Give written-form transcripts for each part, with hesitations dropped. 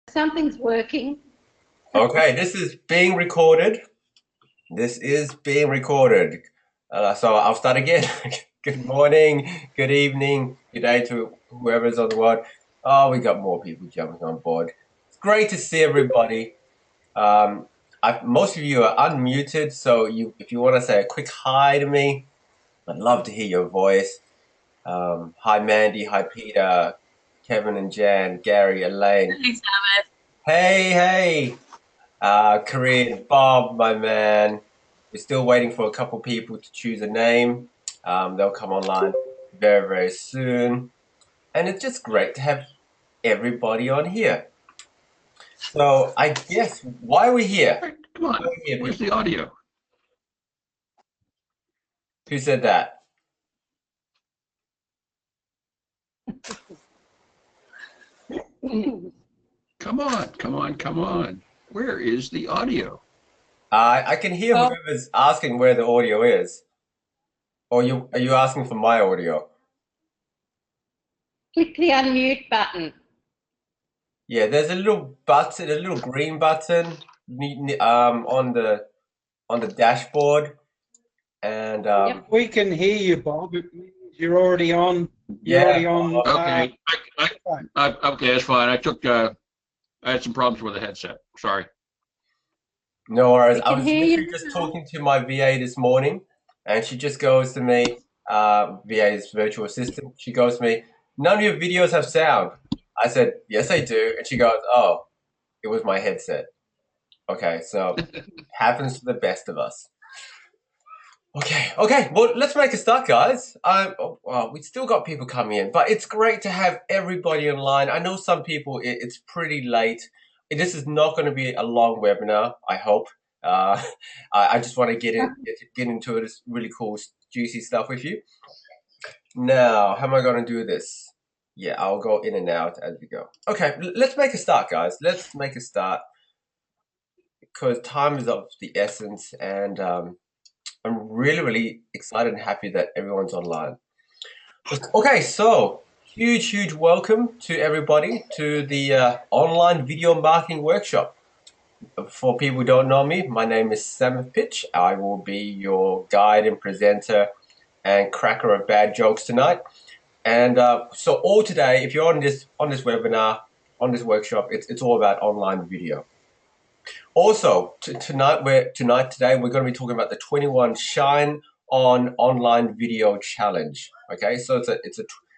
Something's working. Okay, this is being recorded. This is being recorded. So I'll start again. Good morning, good evening, good day to whoever's on the world. Oh, we got more people jumping on board. It's great to see everybody. Um, most of you are unmuted, so if you want to say a quick hi to me, I'd love to hear your voice. Hi, Mandy. Hi, Peter, Kevin and Jan, Gary, Elaine. Thanks, Samith. Hey, hey. Korean Bob, my man. We're still waiting for a couple people to choose a name. They'll come online very, very soon. And it's just great to have everybody on here. So I guess why are we here? Hey, come Why are on, we here, where's people? the audio? Who said that? Come on, come on, come on. Where is the audio? I can hear Oh, whoever's asking where the audio is. Or are you asking for my audio? click the unmute button. Yeah, there's a little button, a little green button on the dashboard. And Yep. We can hear you, Bob. It means you're already on. You're yeah, already on. Okay, Phone. okay, that's fine. I had some problems with the headset. Sorry. no worries. We I can was hear literally you just now. talking to my VA this morning, and she just goes to me, VA's virtual assistant. She goes to me, none of your videos have sound. I said, yes, I do. And she goes, oh, it was my headset. Okay, so happens to the best of us. Okay. Well, let's make a start, guys. Well, we still got people coming in, but it's great to have everybody online. I know some people, it's pretty late. This is not going to be a long webinar, I hope. Uh, I just want to get into it. It's really cool, juicy stuff with you. Now, how am I going to do this? Yeah, I'll go in and out as we go. Okay, let's make a start, guys. Let's make a start because time is of the essence, and I'm really, really excited and happy that everyone's online. Okay, so huge welcome to everybody to the online video marketing workshop. For people who don't know me, my name is Samith Pich. I will be your guide and presenter and cracker of bad jokes tonight. And so all today, if you're on this webinar, on this workshop, it's all about online video. Also, today we're going to be talking about the 21 Shine on Online Video Challenge. Okay, so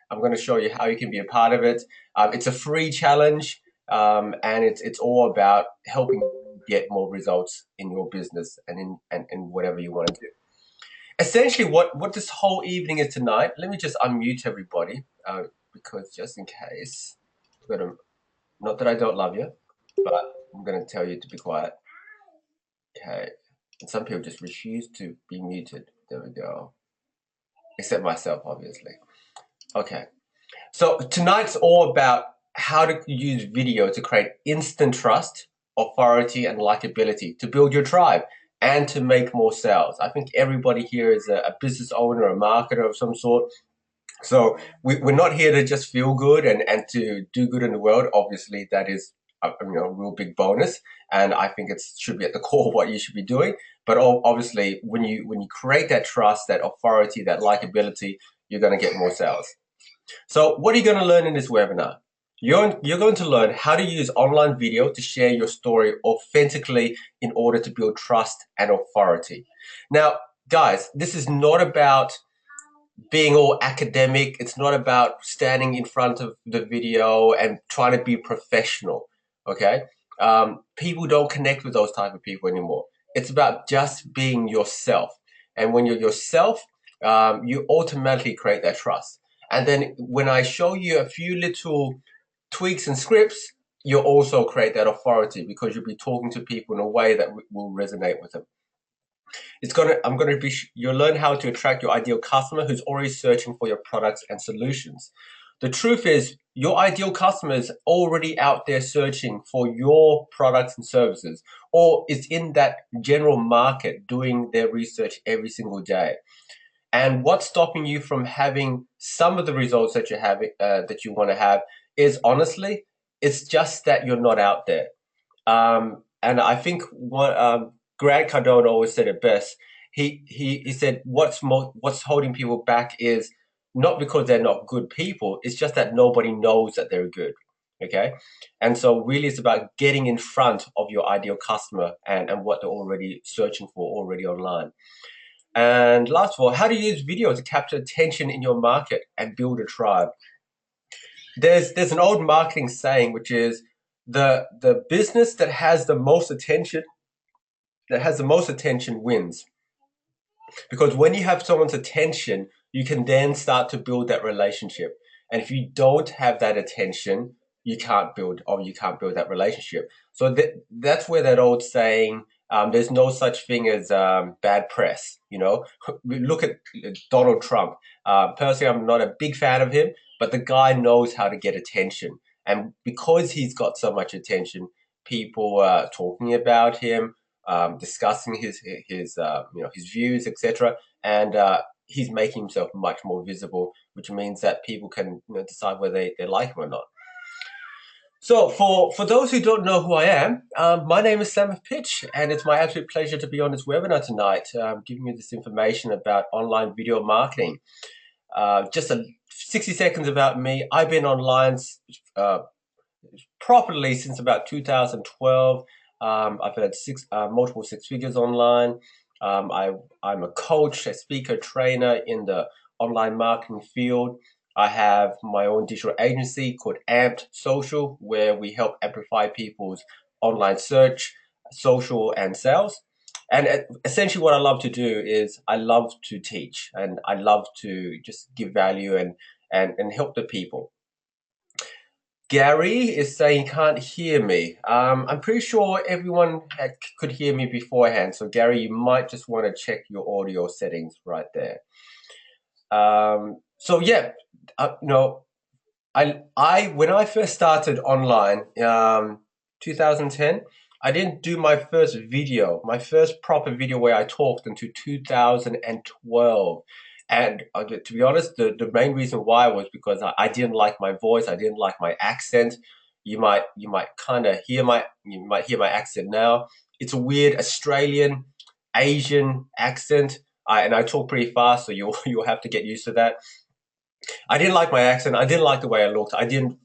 I'm going to show you how you can be a part of it. It's a free challenge, and it's all about helping you get more results in your business and in whatever you want to do. Essentially, what this whole evening is tonight. Let me just unmute everybody because just in case, not that I don't love you, but I'm going to tell you to be quiet. Okay. And some people just refuse to be muted. There we go. Except myself, obviously. Okay. So tonight's all about how to use video to create instant trust, authority, and likability to build your tribe and to make more sales. I think everybody here is a business owner, a marketer of some sort. So we're not here to just feel good and to do good in the world. Obviously, that is a real big bonus, and I think it should be at the core of what you should be doing. But obviously, when you create that trust, that authority, that likability, you're going to get more sales. So what are you going to learn in this webinar? You're going to learn how to use online video to share your story authentically in order to build trust and authority. Now, guys, this is not about being all academic. It's not about standing in front of the video and trying to be professional. Okay, people don't connect with those type of people anymore. It's about just being yourself, and when you're yourself, you automatically create that trust. And then when I show you a few little tweaks and scripts, you'll also create that authority because you'll be talking to people in a way that will resonate with them. You'll learn how to attract your ideal customer who's already searching for your products and solutions. The truth is, your ideal customer is already out there searching for your products and services, or is in that general market doing their research every single day. And what's stopping you from having some of the results that you have, that you want to have, is honestly, It's just that you're not out there. And I think what Grant Cardone always said it best. He said what's holding people back is not because they're not good people. It's just that nobody knows that they're good. Okay, and so really it's about getting in front of your ideal customer and what they're already searching for already online. And last of all, how do you use video to capture attention in your market and build a tribe? There's an old marketing saying which is the business that has the most attention wins. Because when you have someone's attention, you can then start to build that relationship. And if you don't have that attention, you can't build that relationship. So that's where that old saying, there's no such thing as bad press. You know, we look at Donald Trump. Personally, I'm not a big fan of him, but the guy knows how to get attention. And because he's got so much attention, people are talking about him, discussing his views, etc. And he's making himself much more visible, which means that people can decide whether they like him or not. So for those who don't know who I am, my name is Samith Pich, and it's my absolute pleasure to be on this webinar tonight, giving you this information about online video marketing. Just 60 seconds about me. I've been online properly since about 2012. I've had multiple six figures online. I'm a coach, a speaker, trainer in the online marketing field. I have my own digital agency called Amped Social, where we help amplify people's online search, social, and sales. And essentially what I love to do is I love to teach, and I love to just give value and help the people. Gary is saying he can't hear me. I'm pretty sure everyone could hear me beforehand. So Gary, you might just want to check your audio settings right there. So yeah, when I first started online, 2010, I didn't do my first proper video where I talked until 2012. And to be honest, the main reason why was because I didn't like my voice. I didn't like my accent. You might hear my accent now. It's a weird Australian, Asian accent. And I talk pretty fast, so you'll have to get used to that. I didn't like my accent. I didn't like the way I looked. I didn't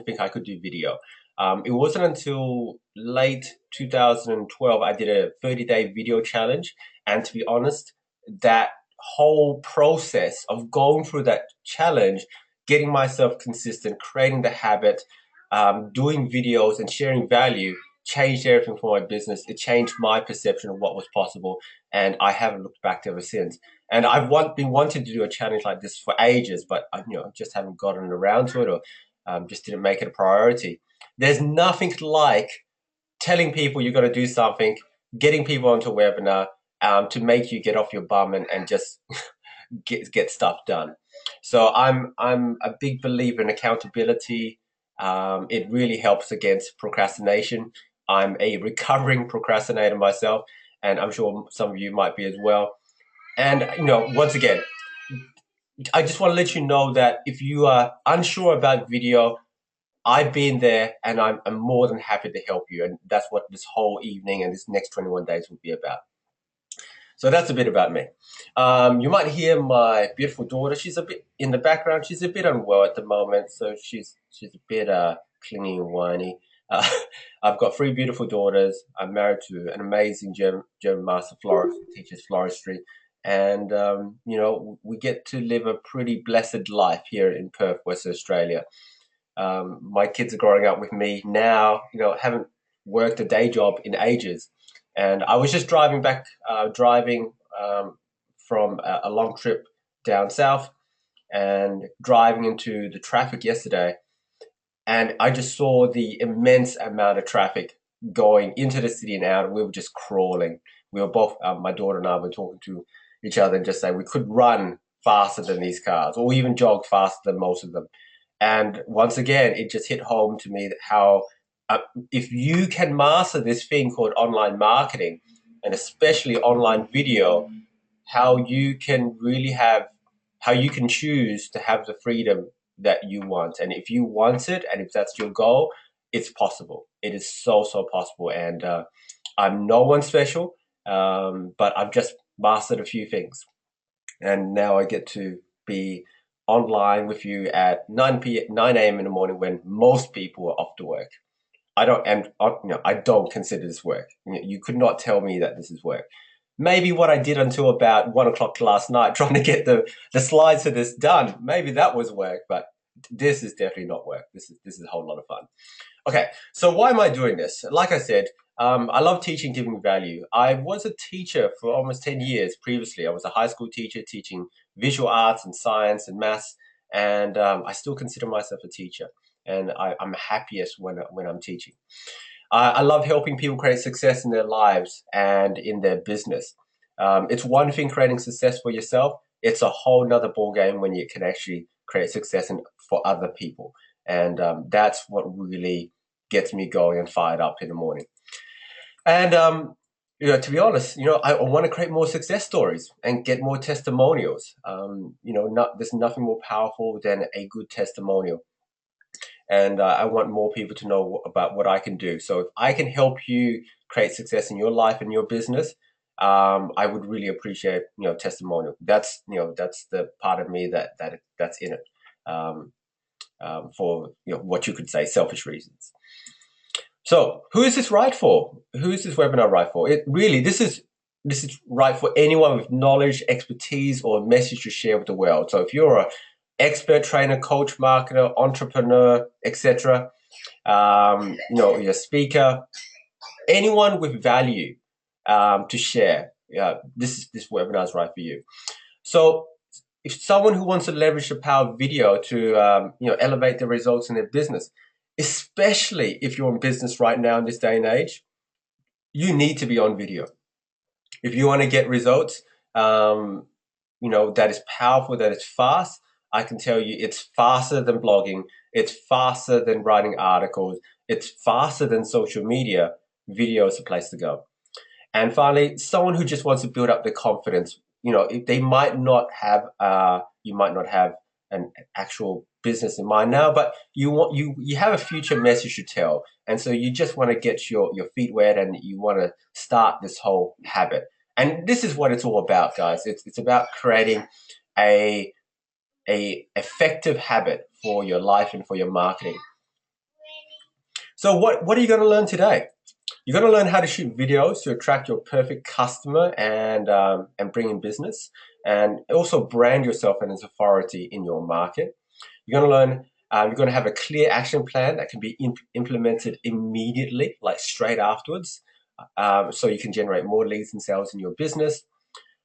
think I could do video. It wasn't until late 2012 I did a 30-day video challenge. And to be honest, that whole process of going through that challenge, getting myself consistent, creating the habit, doing videos and sharing value changed everything for my business. It changed my perception of what was possible, and I haven't looked back ever since. And I've been wanting to do a challenge like this for ages, but I just haven't gotten around to it, or just didn't make it a priority. There's nothing like telling people you're going to do something, getting people onto a webinar, to make you get off your bum and just get stuff done. So I'm a big believer in accountability. It really helps against procrastination. I'm a recovering procrastinator myself, and I'm sure some of you might be as well. And once again, I just want to let you know that if you are unsure about video, I've been there, and I'm more than happy to help you. And that's what this whole evening and this next 21 days will be about. So that's a bit about me. You might hear my beautiful daughter. She's a bit in the background. She's a bit unwell at the moment, so she's a bit clingy and whiny. I've got 3 beautiful daughters. I'm married to an amazing German master florist who teaches floristry. And, we get to live a pretty blessed life here in Perth, Western Australia. My kids are growing up with me now, haven't worked a day job in ages. And I was just driving from a long trip down south and driving into the traffic yesterday. And I just saw the immense amount of traffic going into the city and out. And we were just crawling. We were both, my daughter and I were talking to each other and just saying we could run faster than these cars, or even jog faster than most of them. And once again, it just hit home to me that how if you can master this thing called online marketing, and especially online video, how you can choose to have the freedom that you want. And if you want it, and if that's your goal, it's possible. It is so possible. And I'm no one special, but I've just mastered a few things. And now I get to be online with you at 9 a.m. in the morning when most people are off to work. I don't consider this work. You could not tell me that this is work. Maybe what I did until about 1 o'clock last night, trying to get the slides for this done, maybe that was work, but this is definitely not work. This is a whole lot of fun. Okay, so why am I doing this? Like I said, I love teaching, giving value. I was a teacher for almost 10 years previously. I was a high school teacher teaching visual arts and science and maths, and I still consider myself a teacher. And I'm happiest when I'm teaching. I love helping people create success in their lives and in their business. It's one thing creating success for yourself. It's a whole nother ball game when you can actually create success for other people. And that's what really gets me going and fired up in the morning. And to be honest, I want to create more success stories and get more testimonials. There's nothing more powerful than a good testimonial. And I want more people to know about what I can do. So if I can help you create success in your life and your business, I would really appreciate testimonial. That's the part of me that's in it for what you could say selfish reasons. So who is this right for? Who is this webinar right for? This is right for anyone with knowledge, expertise, or a message to share with the world. So if you're a expert trainer, coach, marketer, entrepreneur, etc. You're a speaker, anyone with value to share. This webinar is right for you. So, if someone who wants to leverage the power of video to elevate their results in their business, especially if you're in business right now in this day and age, you need to be on video. If you want to get results, that is powerful, that is fast. I can tell you it's faster than blogging. It's faster than writing articles. It's faster than social media. Video is the place to go. And finally, someone who just wants to build up their confidence. They might not have, you might not have an actual business in mind now, but you have a future message to tell. And so you just want to get your feet wet and you want to start this whole habit. And this is what it's all about, guys. It's about creating a effective habit for your life and for your marketing. So what are you going to learn today? You're going to learn how to shoot videos to attract your perfect customer and bring in business, and also brand yourself as an authority in your market. You're going to learn. You're going to have a clear action plan that can be implemented immediately, like straight afterwards, so you can generate more leads and sales in your business.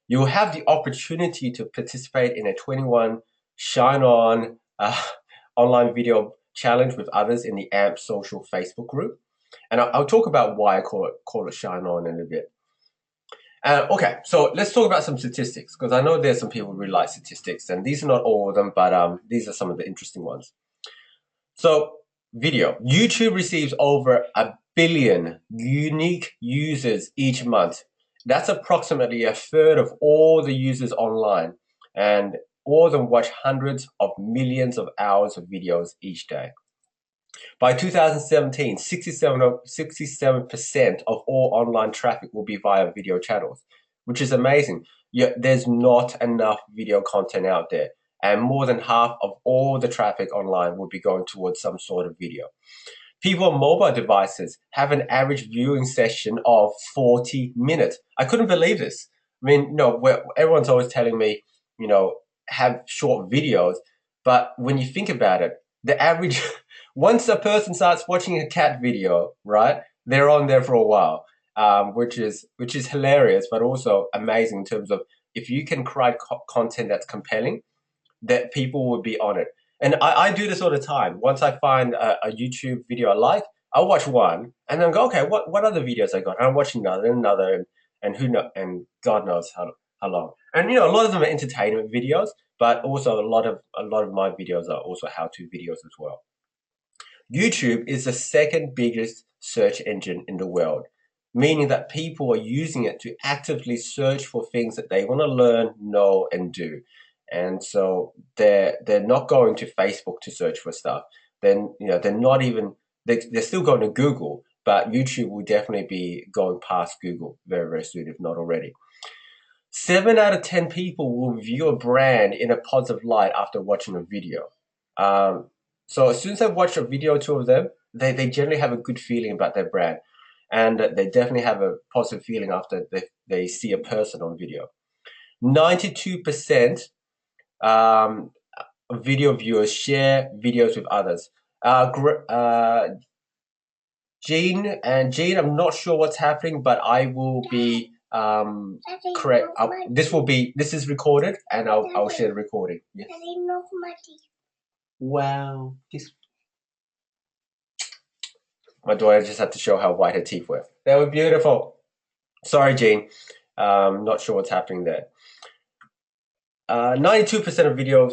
You'll have the opportunity to participate in a 21 Shine On online video challenge with others in the AMP social Facebook group. And I'll talk about why I call it Shine On in a bit. Okay, so let's talk about some statistics, because I know there's some people who really like statistics, and these are not all of them, but these are some of the interesting ones. So video. YouTube receives over 1 billion unique users each month. That's approximately a third of all the users online, and all of them watch hundreds of millions of hours of videos each day. By 2017, 67% of all online traffic will be via video channels, which is amazing. Yet there's not enough video content out there, and more than half of all the traffic online will be going towards some sort of video. People on mobile devices have an average viewing session of 40 minutes. I couldn't believe this. I mean, everyone's always telling me, have short videos, but when you think about it, the average, once a person starts watching a cat video, right, they're on there for a while, which is hilarious, but also amazing in terms of if you can create content that's compelling, that people will be on it. And I do this all the time. Once I find a YouTube video I like, I'll watch one and then go, okay, what other videos I got? And I'm watching another, and God knows how long. And a lot of them are entertainment videos, but also a lot of my videos are also how-to videos as well. YouTube is the second biggest search engine in the world, meaning that people are using it to actively search for things that they want to learn, know, and do. And so they're not going to Facebook to search for stuff. Then they're not even they're still going to Google, but YouTube will definitely be going past Google very, very soon, if not already. 7 out of 10 people will view a brand in a positive light after watching a video. So as soon as I watch a video or two of them, they generally have a good feeling about their brand. And they definitely have a positive feeling after they see a person on video. 92% video viewers share videos with others. Jean, I'm not sure what's happening, but I will be correct. This is recorded, and I'll share the recording. Yes. Wow, my daughter just had to show how white her teeth were. They were beautiful. Sorry, Jean. Not sure what's happening there. 92% of video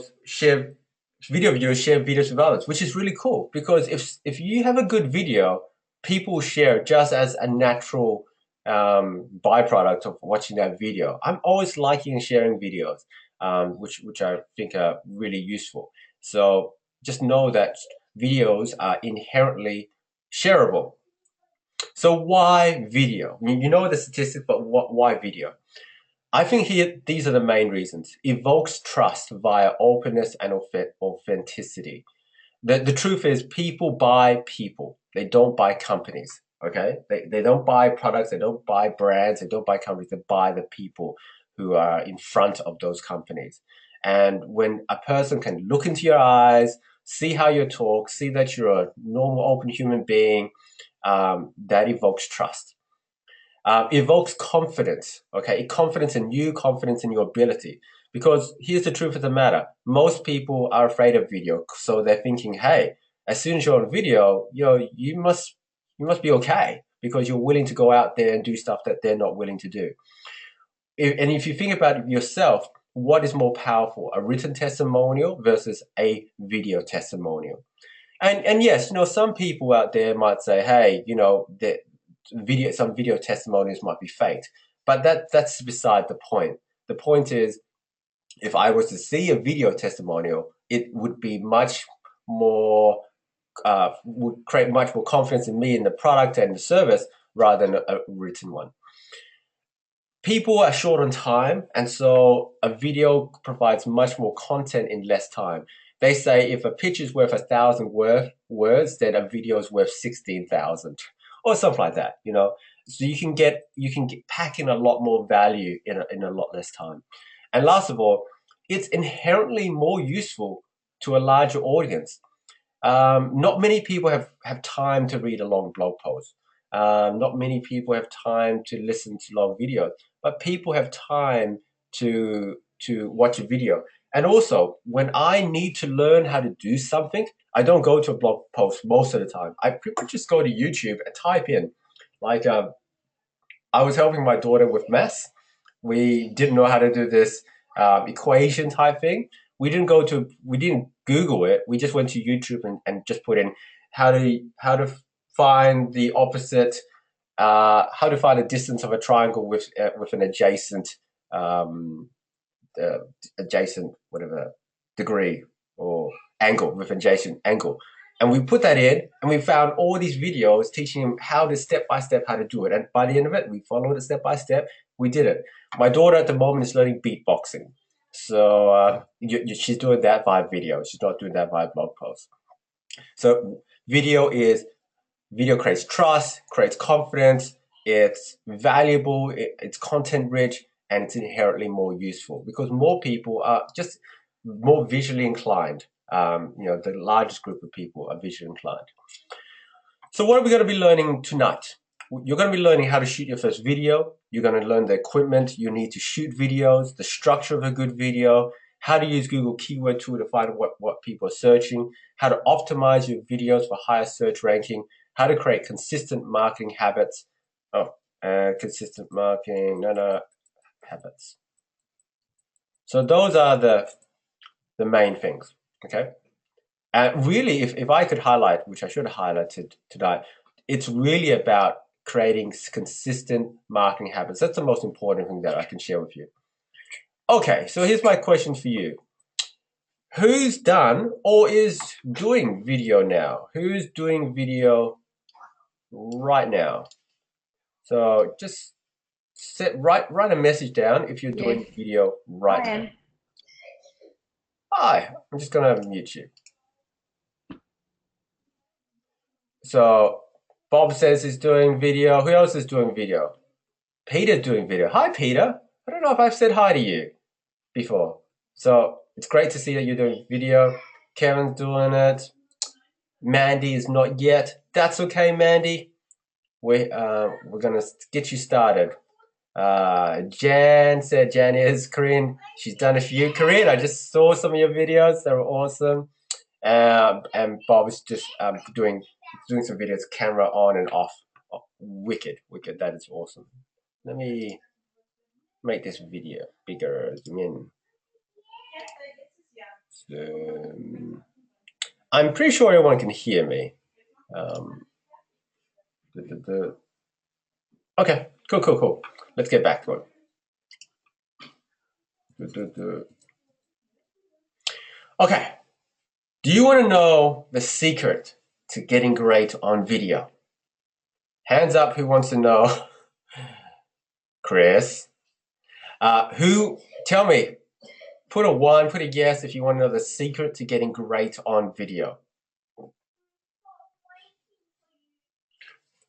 viewers share videos with others, which is really cool, because if you have a good video, people share just as a natural byproduct of watching that video. I'm always liking and sharing videos, which I think are really useful. So just know that videos are inherently shareable. So why video? I mean, you know the statistics, but why video? I think these are the main reasons. Evokes trust via openness and authenticity. The truth is, people buy people. They don't buy companies, okay? They don't buy products, they don't buy brands, they don't buy companies, they buy the people who are in front of those companies. And when a person can look into your eyes, see how you talk, see that you're a normal, open human being, that evokes trust. Evokes confidence, okay? Confidence in you, confidence in your ability. Because here's the truth of the matter. Most people are afraid of video, so they're thinking, hey, as soon as you're on video, you must be okay, because you're willing to go out there and do stuff that they're not willing to do. And if you think about it yourself, what is more powerful, a written testimonial versus a video testimonial? And yes, some people out there might say, hey, some video testimonials might be faked, but that's beside the point. The point is, if I was to see a video testimonial, it would be much more would create much more confidence in me, in the product and the service, rather than a written one. People are short on time, and so a video provides much more content in less time. They say if a pitch is worth 1,000 words, then a video is worth 16,000, or something like that. So you can pack in a lot more value in a lot less time. And last of all, it's inherently more useful to a larger audience. Not many people have time to read a long blog post. Not many people have time to listen to long videos, but people have time to watch a video. And also, when I need to learn how to do something, I don't go to a blog post most of the time. I pretty much just go to YouTube and type in. Like, I was helping my daughter with maths. We didn't know how to do this equation type thing. We didn't Google it. We just went to YouTube and just put in how to find the opposite, how to find the distance of a triangle with an adjacent whatever degree or angle, with adjacent angle. And we put that in, and we found all these videos teaching him how to step by step how to do it. And by the end of it, we followed it step by step. We did it. My daughter at the moment is learning beatboxing. So she's doing that via video. She's not doing that via blog posts. So video creates trust, creates confidence. It's valuable. It's content rich, and it's inherently more useful because more people are just more visually inclined. The largest group of people are visually inclined. So what are we going to be learning tonight? You're going to be learning how to shoot your first video. You're going to learn the equipment you need to shoot videos, the structure of a good video, how to use Google Keyword Tool to find what people are searching, how to optimize your videos for higher search ranking, how to create consistent marketing habits. Consistent marketing, habits. So those are the main things, okay? And really, if I could highlight, which I should have highlighted tonight, it's really about creating consistent marketing habits. That's the most important thing that I can share with you. Okay, so here's my question for you. who's done or is doing video now? Who's doing video right now? So just write a message down if you're doing Yes, video right I now. am. Hi, I'm just gonna mute you. So Bob says he's doing video. Who else is doing video? Peter's doing video. Hi, Peter. I don't know if I've said hi to you before. So it's great to see that you're doing video. Kevin's doing it. Mandy is not yet. That's okay, Mandy. We're gonna get you started. Jan said Jan is Korean. She's done a few. Korean, I just saw some of your videos. They were awesome. And Bob is just doing some videos, camera on and off. Oh, wicked. That is awesome. Let me make this video bigger. Zoom in. I'm pretty sure everyone can hear me. Okay, cool. Let's get back to it. Okay. Do you want to know the secret to getting great on video? Hands up who wants to know. Chris. Tell me, put a 1, put a yes if you want to know the secret to getting great on video.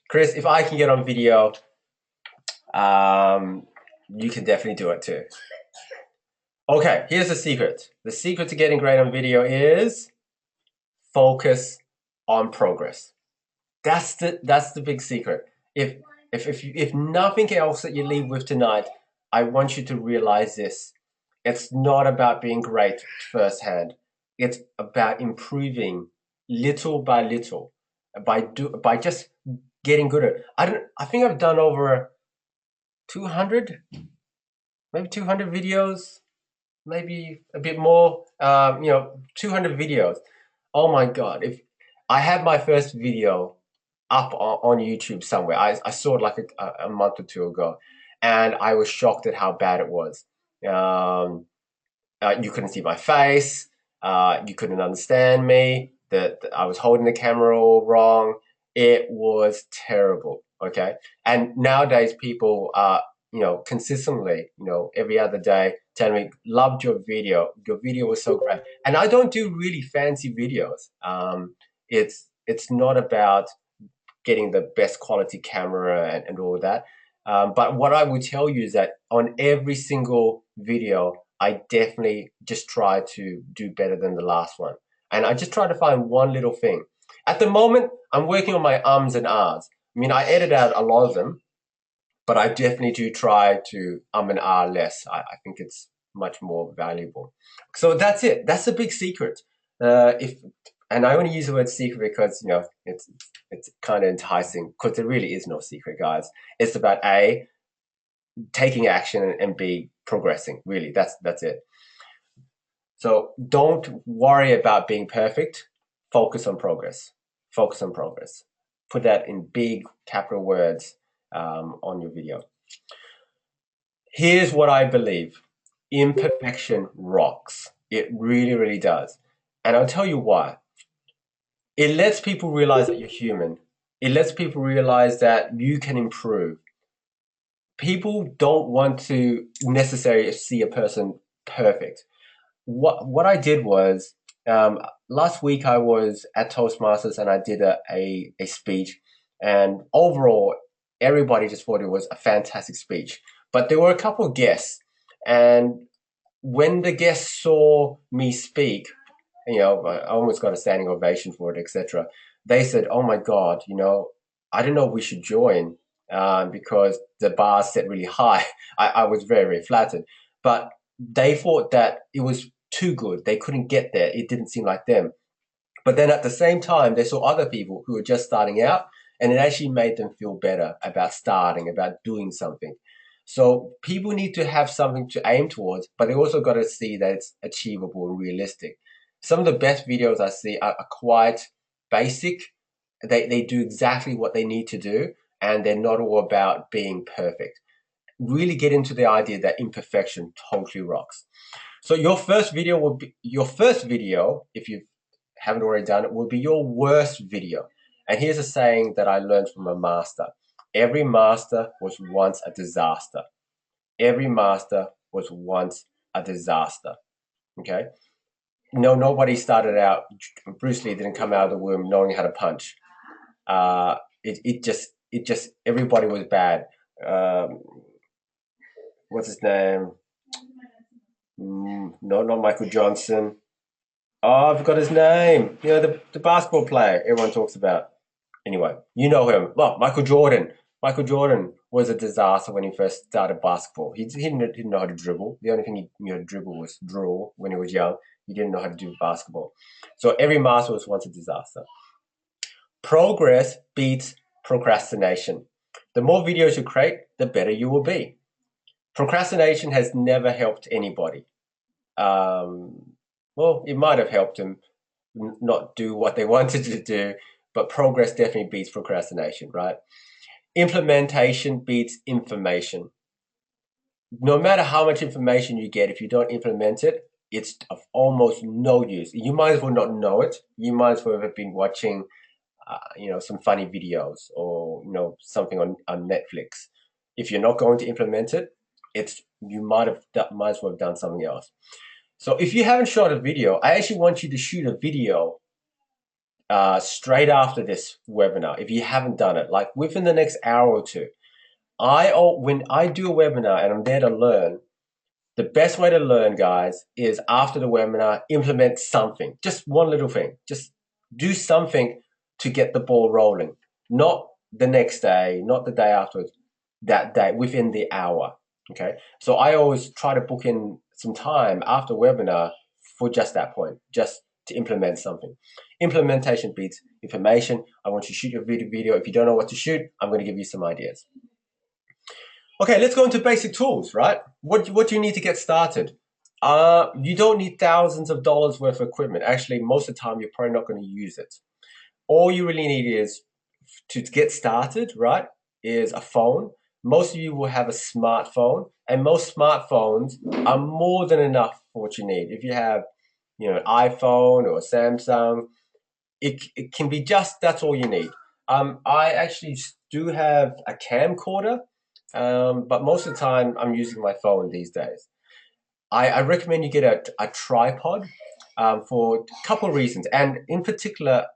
Chris, if I can get on video, you can definitely do it too. Okay, here's the secret. The secret to getting great on video is focus on progress. That's the big secret. If nothing else that you leave with tonight, I want you to realize this. It's not about being great firsthand. It's about improving little by little, by just getting good at it. I think I've done over 200, maybe 200 videos, maybe a bit more. 200 videos. Oh my God! If I had my first video up on YouTube somewhere, I saw it like a month or two ago, and I was shocked at how bad it was. You couldn't see my face. You couldn't understand me. That I was holding the camera all wrong. It was terrible. Okay, and nowadays people are consistently every other day telling me loved your video. Your video was so great, and I don't do really fancy videos. It's not about getting the best quality camera and all of that. But what I would tell you is that on every single video, I definitely just try to do better than the last one. And I just try to find one little thing. At the moment, I'm working on my ums and ahs. I mean, I edit out a lot of them, but I definitely do try to and ah less. I think it's much more valuable. So that's it. That's the big secret. And I only use the word secret because it's kind of enticing, because there really is no secret, guys. It's about A, taking action, and B, progressing. Really, that's it. So don't worry about being perfect. Focus on progress. Focus on progress. Put that in big capital words on your video. Here's what I believe. Imperfection rocks. It really, really does. And I'll tell you why. It lets people realize that you're human. It lets people realize that you can improve. People don't want to necessarily see a person perfect. What I did was, last week I was at Toastmasters and I did a speech, and overall everybody just thought it was a fantastic speech. But there were a couple of guests, and when the guests saw me speak, I almost got a standing ovation for it, etc. They said, "Oh my God, I don't know if we should join because the bar set really high." I was very, very flattered, but they thought that it was too good. They couldn't get there. It didn't seem like them. But then at the same time, they saw other people who were just starting out, and it actually made them feel better about starting, about doing something. So people need to have something to aim towards, but they also got to see that it's achievable and realistic. Some of the best videos I see are quite basic. They do exactly what they need to do, and they're not all about being perfect. Really get into the idea that imperfection totally rocks. So your first video will be if you haven't already done it, will be your worst video. And here's a saying that I learned from a master. Every master was once a disaster. Every master was once a disaster. Okay? No, nobody started out, Bruce Lee didn't come out of the womb knowing how to punch. It just, everybody was bad. What's his name? No, not Michael Johnson. Oh, I forgot his name. You know, the basketball player everyone talks about. Anyway, you know him. Well, Michael Jordan. Michael Jordan was a disaster when he first started basketball. He didn't know how to dribble. The only thing he knew how to dribble was draw when he was young. He didn't know how to do basketball. So every master was once a disaster. Progress beats procrastination. The more videos you create, the better you will be. Procrastination has never helped anybody. Well, it might have helped them not do what they wanted to do, but progress definitely beats procrastination, right? Implementation beats information. No matter how much information you get, if you don't implement it, it's of almost no use. You might as well not know it. You might as well have been watching, some funny videos or something on Netflix. If you're not going to implement it, you might as well have done something else. So if you haven't shot a video, I actually want you to shoot a video straight after this webinar. If you haven't done it, like within the next hour or two. When I do a webinar and I'm there to learn, the best way to learn, guys, is after the webinar, implement something. Just one little thing. Just do something to get the ball rolling. Not the next day, not the day afterwards, that day, within the hour. Okay? So I always try to book in some time after webinar for just that point, just to implement something. Implementation beats information. I want you to shoot your video. If you don't know what to shoot, I'm going to give you some ideas. Okay, let's go into basic tools, right? What do you need to get started? You don't need thousands of dollars worth of equipment. Actually, most of the time, you're probably not going to use it. All you really need is to get started, right, is a phone. Most of you will have a smartphone, and most smartphones are more than enough for what you need. If you have, an iPhone or a Samsung, it can be that's all you need. I actually do have a camcorder, but most of the time I'm using my phone these days. I recommend you get a tripod for a couple of reasons, and in particular,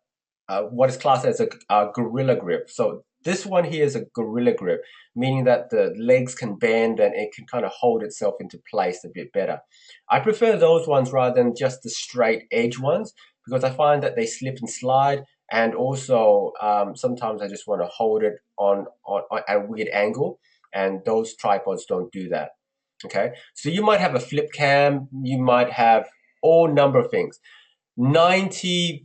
what is classed as a gorilla grip. So this one here is a gorilla grip, meaning that the legs can bend and it can kind of hold itself into place a bit better. I prefer those ones rather than just the straight edge ones because I find that they slip and slide, and also sometimes I just want to hold it on at a weird angle, and those tripods don't do that. Okay, so you might have a flip cam, you might have all number of things. 90%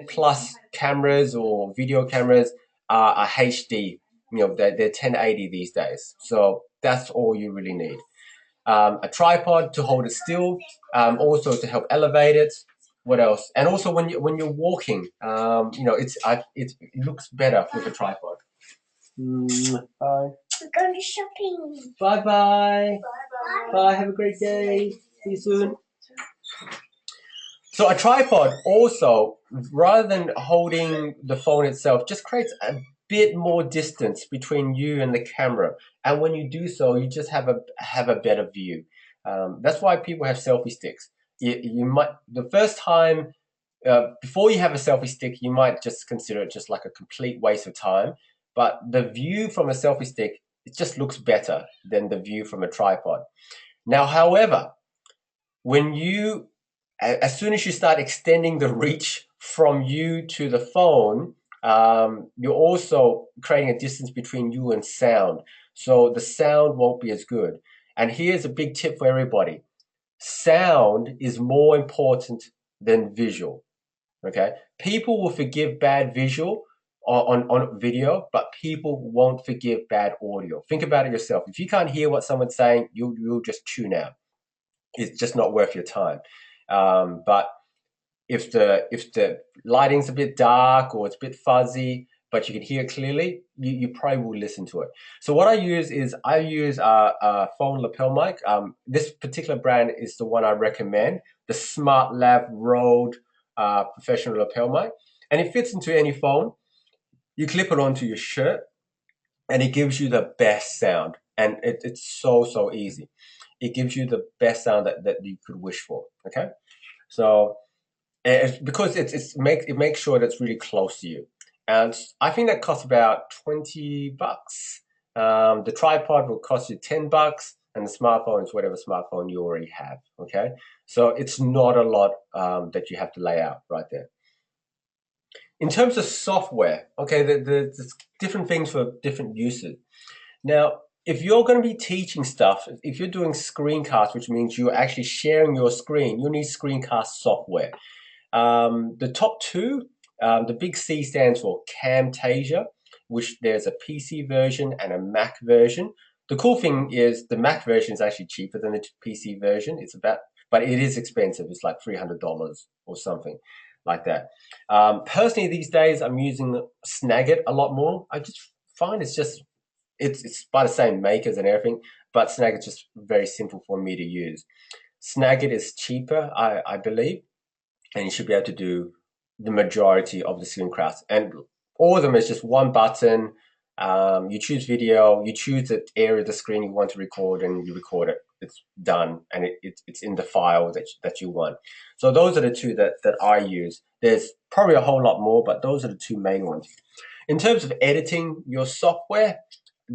plus cameras or video cameras are HD. They're 1080 these days. So that's all you really need. A tripod to hold it still, also to help elevate it. What else? And also when you're walking, it looks better with a tripod. Bye. We're going to shopping. Bye bye. Bye. Bye. Have a great day. See you soon. So a tripod also, rather than holding the phone itself, just creates a bit more distance between you and the camera. And when you do so, you just have a better view. That's why people have selfie sticks. You might, the first time, before you have a selfie stick, you might just consider it just like a complete waste of time. But the view from a selfie stick, it just looks better than the view from a tripod. Now, however, as soon as you start extending the reach from you to the phone, you're also creating a distance between you and sound. So the sound won't be as good. And here's a big tip for everybody. Sound is more important than visual. Okay? People will forgive bad visual on video, but people won't forgive bad audio. Think about it yourself. If you can't hear what someone's saying, you'll just tune out. It's just not worth your time. But if the lighting's a bit dark or it's a bit fuzzy, but you can hear it clearly, you probably will listen to it. So what I use is a phone lapel mic. This particular brand is the one I recommend, the Smart Lav Rode professional lapel mic, and it fits into any phone. You clip it onto your shirt, and it gives you the best sound, and it's so easy. It gives you the best sound that you could wish for. Okay, so because it makes sure that it's really close to you, and I think that costs about $20. The tripod will cost you $10, and the smartphone is whatever smartphone you already have. Okay, so it's not a lot that you have to lay out right there. In terms of software, okay, there's different things for different uses. Now, if you're going to be teaching stuff, if you're doing screencasts, which means you're actually sharing your screen, you need screencast software. The top two, the big C stands for Camtasia, which there's a PC version and a Mac version. The cool thing is the Mac version is actually cheaper than the PC version. But it is expensive. It's like $300 or something like that. Personally, these days I'm using Snagit a lot more. I just find it's by the same makers and everything, but Snagit's just very simple for me to use. Snagit is cheaper, I believe, and you should be able to do the majority of the screencasts. And all of them is just one button. You choose video, you choose the area of the screen you want to record, and you record it. It's done, and it's in the file that you want. So those are the two that I use. There's probably a whole lot more, but those are the two main ones. In terms of editing your software,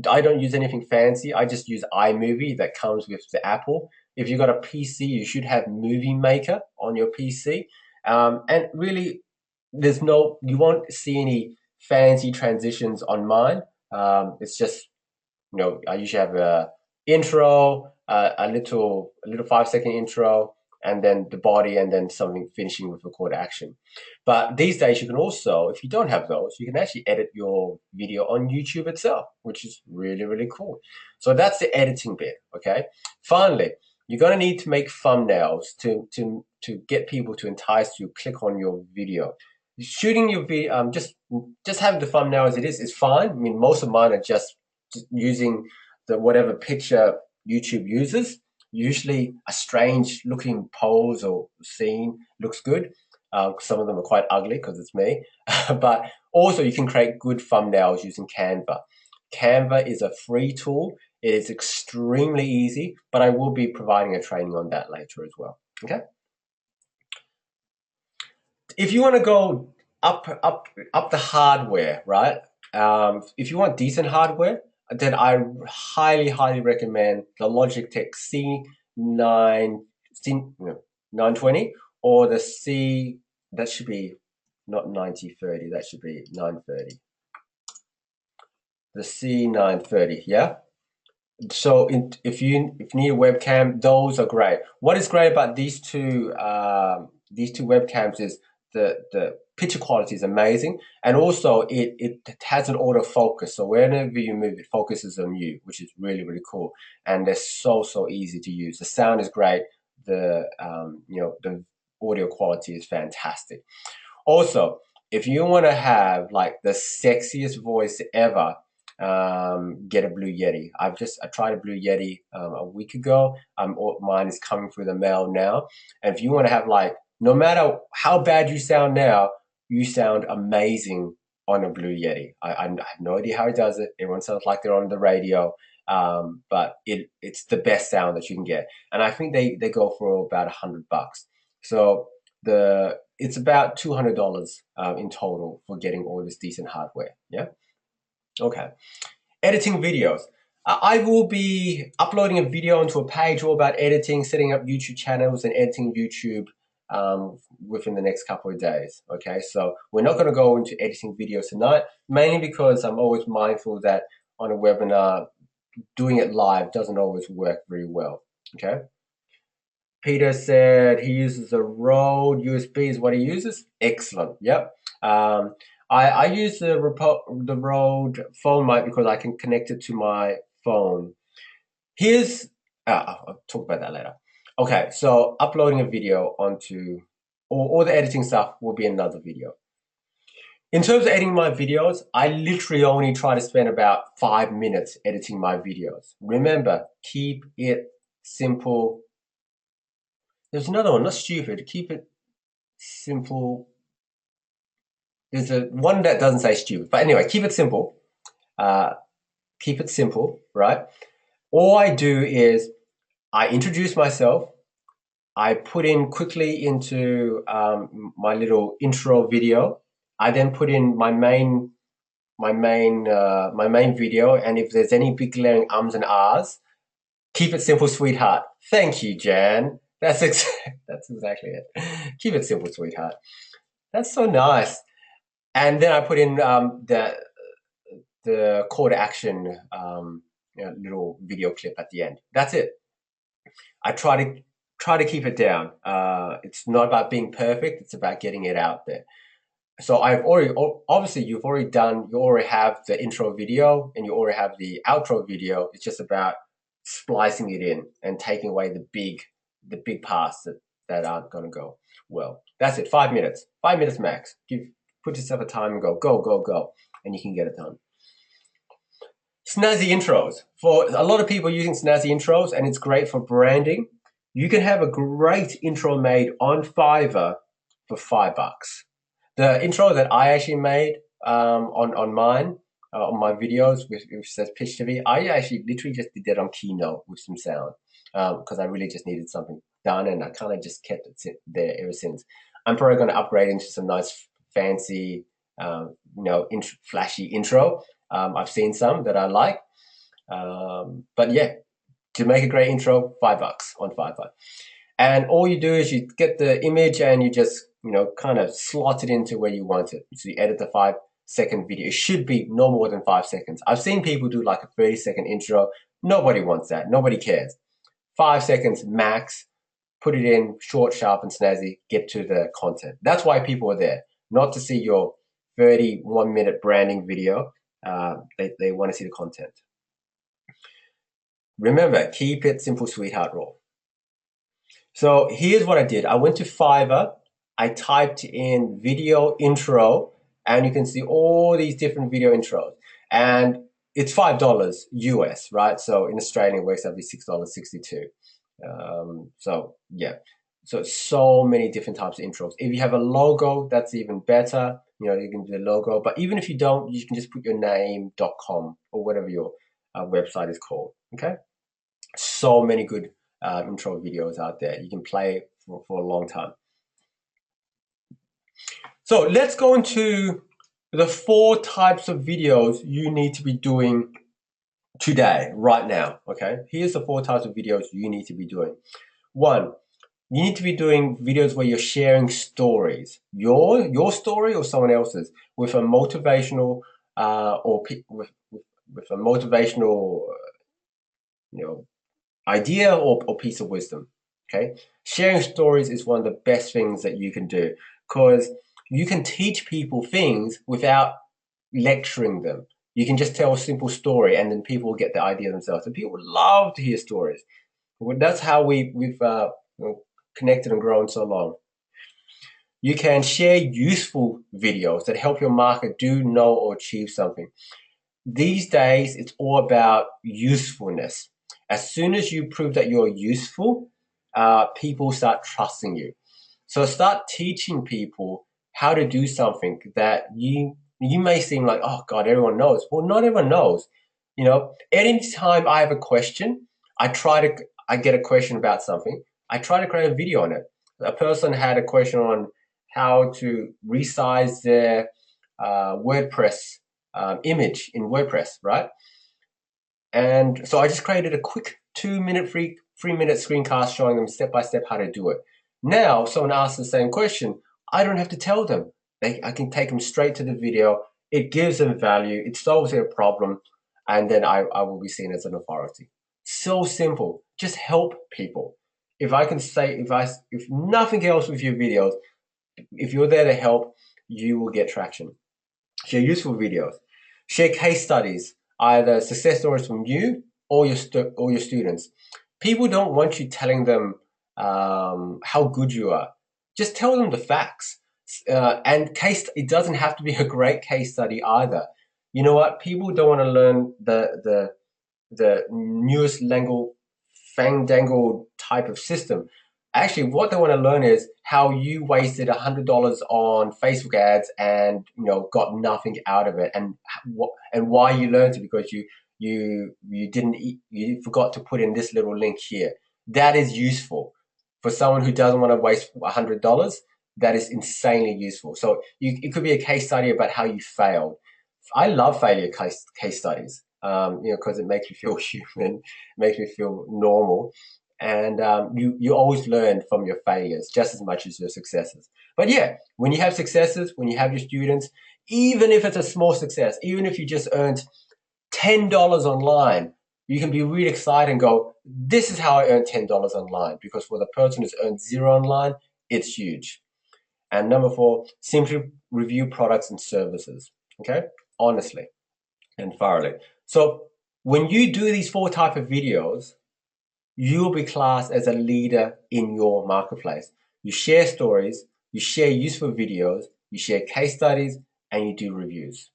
I don't use anything fancy. I just use iMovie that comes with the Apple. If you've got a PC, you should have Movie Maker on your PC. And really, you won't see any fancy transitions on mine. It's just, I usually have a intro, a little 5-second intro, and then the body, and then something finishing with a call to action. But these days, you can also, if you don't have those, you can actually edit your video on YouTube itself, which is really, really cool. So that's the editing bit, okay? Finally, you're going to need to make thumbnails to get people to entice you click on your video. Shooting your video, just having the thumbnail as it is fine. I mean, most of mine are just using whatever picture YouTube uses. Usually a strange looking pose or scene looks good. Some of them are quite ugly because it's me. But also you can create good thumbnails using Canva. Canva is a free tool. It is extremely easy, but I will be providing a training on that later as well. Okay. If you want to go up the hardware, right? If you want decent hardware, then I highly recommend the Logitech C920 or the that should be not 9030, that should be 930. The C930, yeah? So if you need a webcam, those are great. What is great about these two webcams is the picture quality is amazing, and also it has an autofocus. So whenever you move, it focuses on you, which is really, really cool. And they're so easy to use. The sound is great. The the audio quality is fantastic. Also, if you want to have like the sexiest voice ever, get a Blue Yeti. I tried a Blue Yeti a week ago. Mine is coming through the mail now. And if you want to have like, no matter how bad you sound now, you sound amazing on a Blue Yeti. I have no idea how it does it. Everyone sounds like they're on the radio, but it's the best sound that you can get. And I think they go for about $100. So it's about $200 in total for getting all this decent hardware. Yeah. Okay. Editing videos. I will be uploading a video onto a page all about editing, setting up YouTube channels, and editing YouTube within the next couple of days. Okay, so we're not going to go into editing videos tonight, mainly because I'm always mindful that on a webinar, doing it live doesn't always work very well. Okay. Peter said he uses a Rode USB is what he uses. Excellent. Yep. I use the Rode phone mic because I can connect it to my phone. I'll talk about that later. Okay, so uploading a video onto, all the editing stuff will be another video. In terms of editing my videos, I literally only try to spend about 5 minutes editing my videos. Remember, keep it simple. There's another one, not stupid. Keep it simple. There's a one that doesn't say stupid, but anyway, keep it simple. Keep it simple, right? All I do is I introduce myself. I put in quickly into my little intro video. I then put in my main video, and if there's any big glaring ums and ahs, keep it simple, sweetheart. Thank you, Jan. That's exactly it. Keep it simple, sweetheart. That's so nice. And then I put in the call to action little video clip at the end. That's it. I try to keep it down. It's not about being perfect. It's about getting it out there. So obviously you already have the intro video and you already have the outro video. It's just about splicing it in and taking away the big parts that aren't going to go well. That's it. 5 minutes. 5 minutes max. Put yourself a time and go, and you can get it done. Snazzy Intros. For a lot of people using Snazzy Intros, and it's great for branding. You can have a great intro made on Fiverr for $5. The intro that I actually made on mine, on my videos, which says Pich TV, I actually literally just did that on Keynote with some sound because I really just needed something done, and I kind of just kept it there ever since. I'm probably going to upgrade into some nice, fancy, flashy intro. I've seen some that I like, but yeah, to make a great intro, $5 on Fiverr. And all you do is you get the image and you just, kind of slot it into where you want it. So you edit the 5-second video. It should be no more than 5 seconds. I've seen people do like a 30-second intro. Nobody wants that. Nobody cares. 5 seconds max. Put it in short, sharp, and snazzy. Get to the content. That's why people are there. Not to see your 31-minute branding video. They want to see the content. Remember, keep it simple, sweetheart rule. So here's what I did. I went to Fiverr. I typed in video intro, and you can see all these different video intros. And it's $5 US, right? So in Australian, it works out to be $6.62. So yeah, so many different types of intros. If you have a logo, that's even better. You can do the logo. But even if you don't, you can just put your name.com or whatever your website is called. Okay. So many good intro videos out there. You can play for a long time. So let's go into the 4 types of videos you need to be doing today, right now. Okay, here's the 4 types of videos you need to be doing. 1, you need to be doing videos where you're sharing stories, your story or someone else's, with a motivational with a motivational idea or piece of wisdom. Okay, sharing stories is one of the best things that you can do, because you can teach people things without lecturing them. You can just tell a simple story and then people will get the idea themselves. And people love to hear stories. That's how we've connected and grown so long. You can share useful videos that help your market do, know, or achieve something. These days, it's all about usefulness. As soon as you prove that you're useful, people start trusting you. So start teaching people how to do something that you may seem like, oh God, everyone knows. Well, not everyone knows. Anytime I have a question, I get a question about something, I try to create a video on it. A person had a question on how to resize their WordPress image in WordPress, right? And so I just created a quick 2-minute, 3-minute screencast showing them step-by-step how to do it. Now, someone asks the same question, I don't have to tell them. I can take them straight to the video. It gives them value. It solves their problem. And then I will be seen as an authority. So simple. Just help people. If I can say, if nothing else with your videos, if you're there to help, you will get traction. Share useful videos. Share case studies, either success stories from you or your students. People don't want you telling them how good you are. Just tell them the facts. And it doesn't have to be a great case study either. You know what? People don't want to learn the newest fandangled type of system. Actually, what they want to learn is how you wasted $100 on Facebook ads and got nothing out of it, and why you learned it because you forgot to put in this little link here. That is useful for someone who doesn't want to waste $100. That is insanely useful. So it could be a case study about how you failed. I love failure case studies, because it makes me feel human, makes me feel normal. And you always learn from your failures just as much as your successes. But yeah, when you have successes, when you have your students, even if it's a small success, even if you just earned $10 online, you can be really excited and go, this is how I earned $10 online. Because for the person who's earned zero online, it's huge. And number 4, simply review products and services. Okay, honestly and thoroughly. So when you do these 4 type of videos, you'll be classed as a leader in your marketplace. You share stories, you share useful videos, you share case studies, and you do reviews.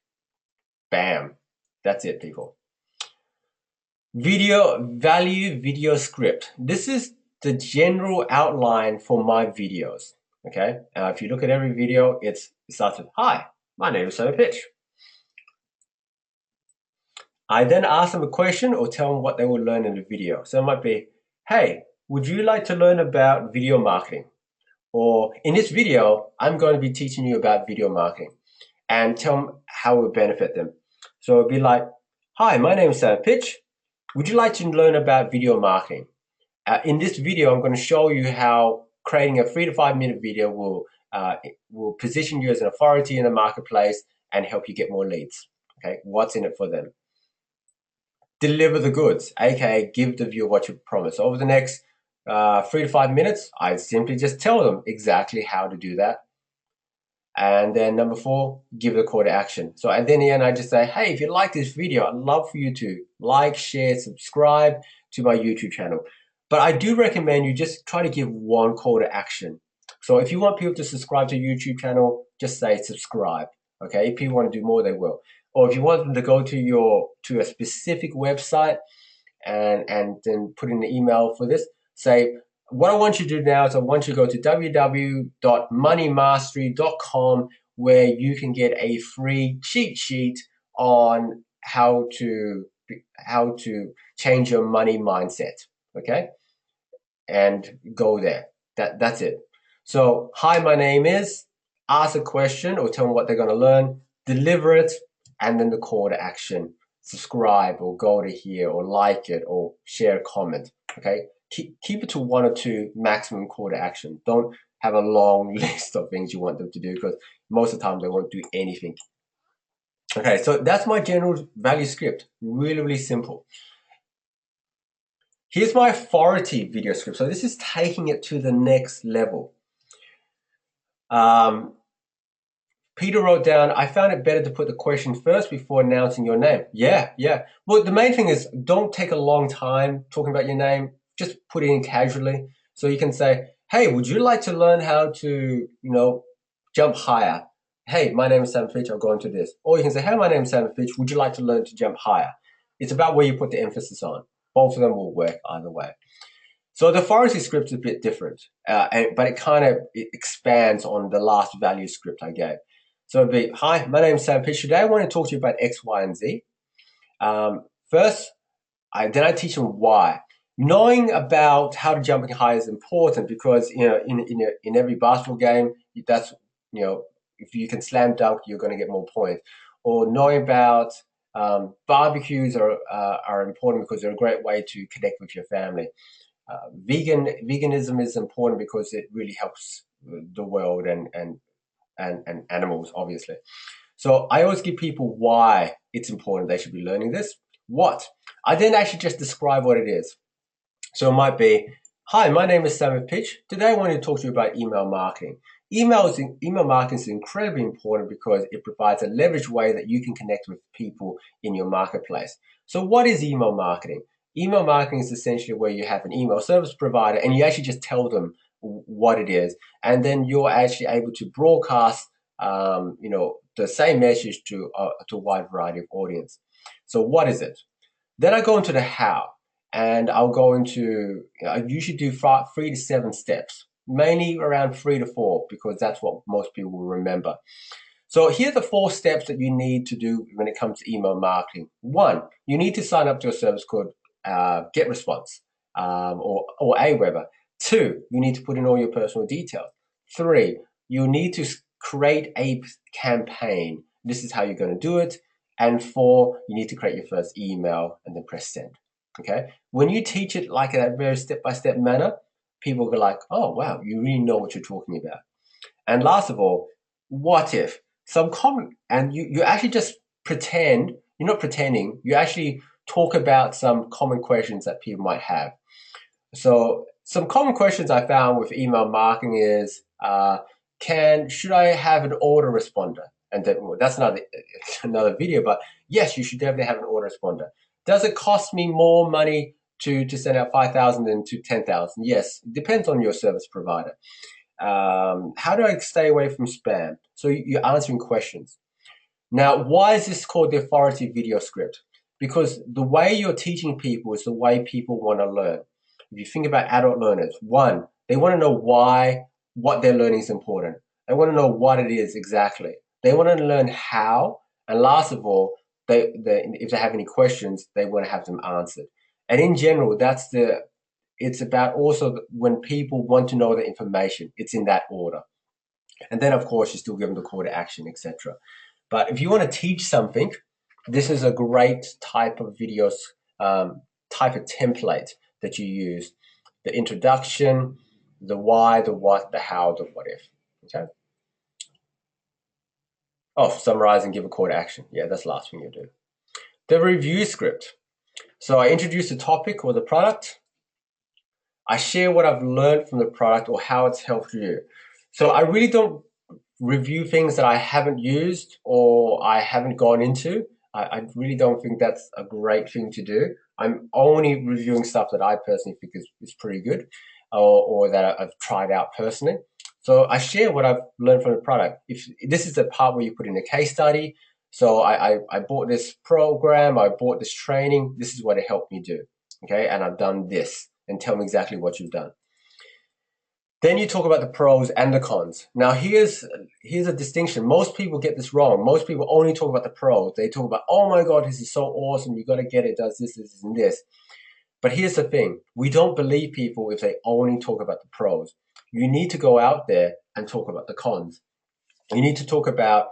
Bam. That's it, people. Video script. This is the general outline for my videos. Okay. If you look at every video, it starts with, hi, my name is Samith Pich. I then ask them a question or tell them what they will learn in the video. So it might be, hey, would you like to learn about video marketing? Or in this video, I'm going to be teaching you about video marketing, and tell them how it will benefit them. So it'd be like, hi, my name is Samith Pich. Would you like to learn about video marketing? In this video, I'm going to show you how creating a 3 to 5 minute video will position you as an authority in the marketplace and help you get more leads. Okay, what's in it for them? Deliver the goods, aka give the viewer what you promise. Over the next 3 to 5 minutes, I simply just tell them exactly how to do that. And then number 4, give the call to action. So at the end, I just say, hey, if you like this video, I'd love for you to like, share, subscribe to my YouTube channel. But I do recommend you just try to give one call to action. So if you want people to subscribe to your YouTube channel, just say subscribe. Okay, if people want to do more, they will. Or if you want them to go to a specific website and then put in the email for this, say, what I want you to do now is I want you to go to www.moneymastery.com, where you can get a free cheat sheet on how to change your money mindset. Okay, and go there. That's it. So, hi, my name is. Ask a question or tell them what they're going to learn. Deliver it, and then the call to action. Subscribe or go to here or like it or share a comment. Okay, keep it to 1 or 2 maximum call to action. Don't have a long list of things you want them to do, because most of the time they won't do anything. Okay, so that's my general value script. Really, really simple. Here's my authority video script. So this is taking it to the next level. Peter wrote down, I found it better to put the question first before announcing your name. Yeah. Well, the main thing is don't take a long time talking about your name. Just put it in casually. So you can say, hey, would you like to learn how to, jump higher? Hey, my name is Samith Pich, I'll go into this. Or you can say, hey, my name is Samith Pich, would you like to learn to jump higher? It's about where you put the emphasis on. Both of them will work either way. So the authority script is a bit different, but it expands on the last value script I gave. So it'd be, hi, my name is Samith Pich. Today I want to talk to you about X, Y, and Z. First, then I teach them why. Knowing about how to jump high is important because in every basketball game, that's if you can slam dunk, you're going to get more points. Or knowing about barbecues are important because they're a great way to connect with your family. Veganism is important because it really helps the world and animals, obviously. So I always give people why it's important they should be learning this. What? I then actually just describe what it is. So it might be, hi, my name is Samith Pich. Today I want to talk to you about email marketing. Email marketing is incredibly important because it provides a leveraged way that you can connect with people in your marketplace. So what is email marketing? Email marketing is essentially where you have an email service provider and you actually just tell them what it is, and then you're actually able to broadcast the same message to a wide variety of audience. So what is it? Then I go into the how, and I'll go into, I usually do 3 to 7 steps, mainly around 3 to 4, because that's what most people will remember. So here are the 4 steps that you need to do when it comes to email marketing. 1, you need to sign up to a service called GetResponse or Aweber. 2, you need to put in all your personal details. 3, you need to create a campaign. This is how you're going to do it. And 4, you need to create your first email and then press send. Okay. When you teach it like that very step-by-step manner, people go like, oh, wow, you really know what you're talking about. And last of all, what if some common, and you actually just pretend, you're not pretending, you actually talk about some common questions that people might have. So some common questions I found with email marketing is, should I have an autoresponder? And then, well, that's another video, but yes, you should definitely have an autoresponder. Does it cost me more money to send out 5,000 than to 10,000? Yes, it depends on your service provider. How do I stay away from spam? So you're answering questions. Now, why is this called the authority video script? Because the way you're teaching people is the way people want to learn. If you think about adult learners, 1, they want to know why what they're learning is important. They want to know what it is exactly. They want to learn how, and last of all, if they have any questions, they want to have them answered. And in general, it's about also when people want to know the information, it's in that order. And then, of course, you still give them the call to action, etc. But if you want to teach something, this is a great type of videos, type of template that you use. The introduction, the why, the what, the how, the what if. Okay. Oh, summarize and give a call to action. Yeah, that's the last thing you do. The review script. So I introduce the topic or the product. I share what I've learned from the product or how it's helped you. So I really don't review things that I haven't used or I haven't gone into. I really don't think that's a great thing to do. I'm only reviewing stuff that I personally think is pretty good or that I've tried out personally. So I share what I've learned from the product. If this is the part where you put in a case study. So I bought this program, I bought this training. This is what it helped me do. Okay, and I've done this, and tell me exactly what you've done. Then you talk about the pros and the cons. Now here's a distinction. Most people get this wrong. Most people only talk about the pros. They talk about, oh my God, this is so awesome. You got to get it. It does this, this, and this. But here's the thing. We don't believe people if they only talk about the pros. You need to go out there and talk about the cons. You need to talk about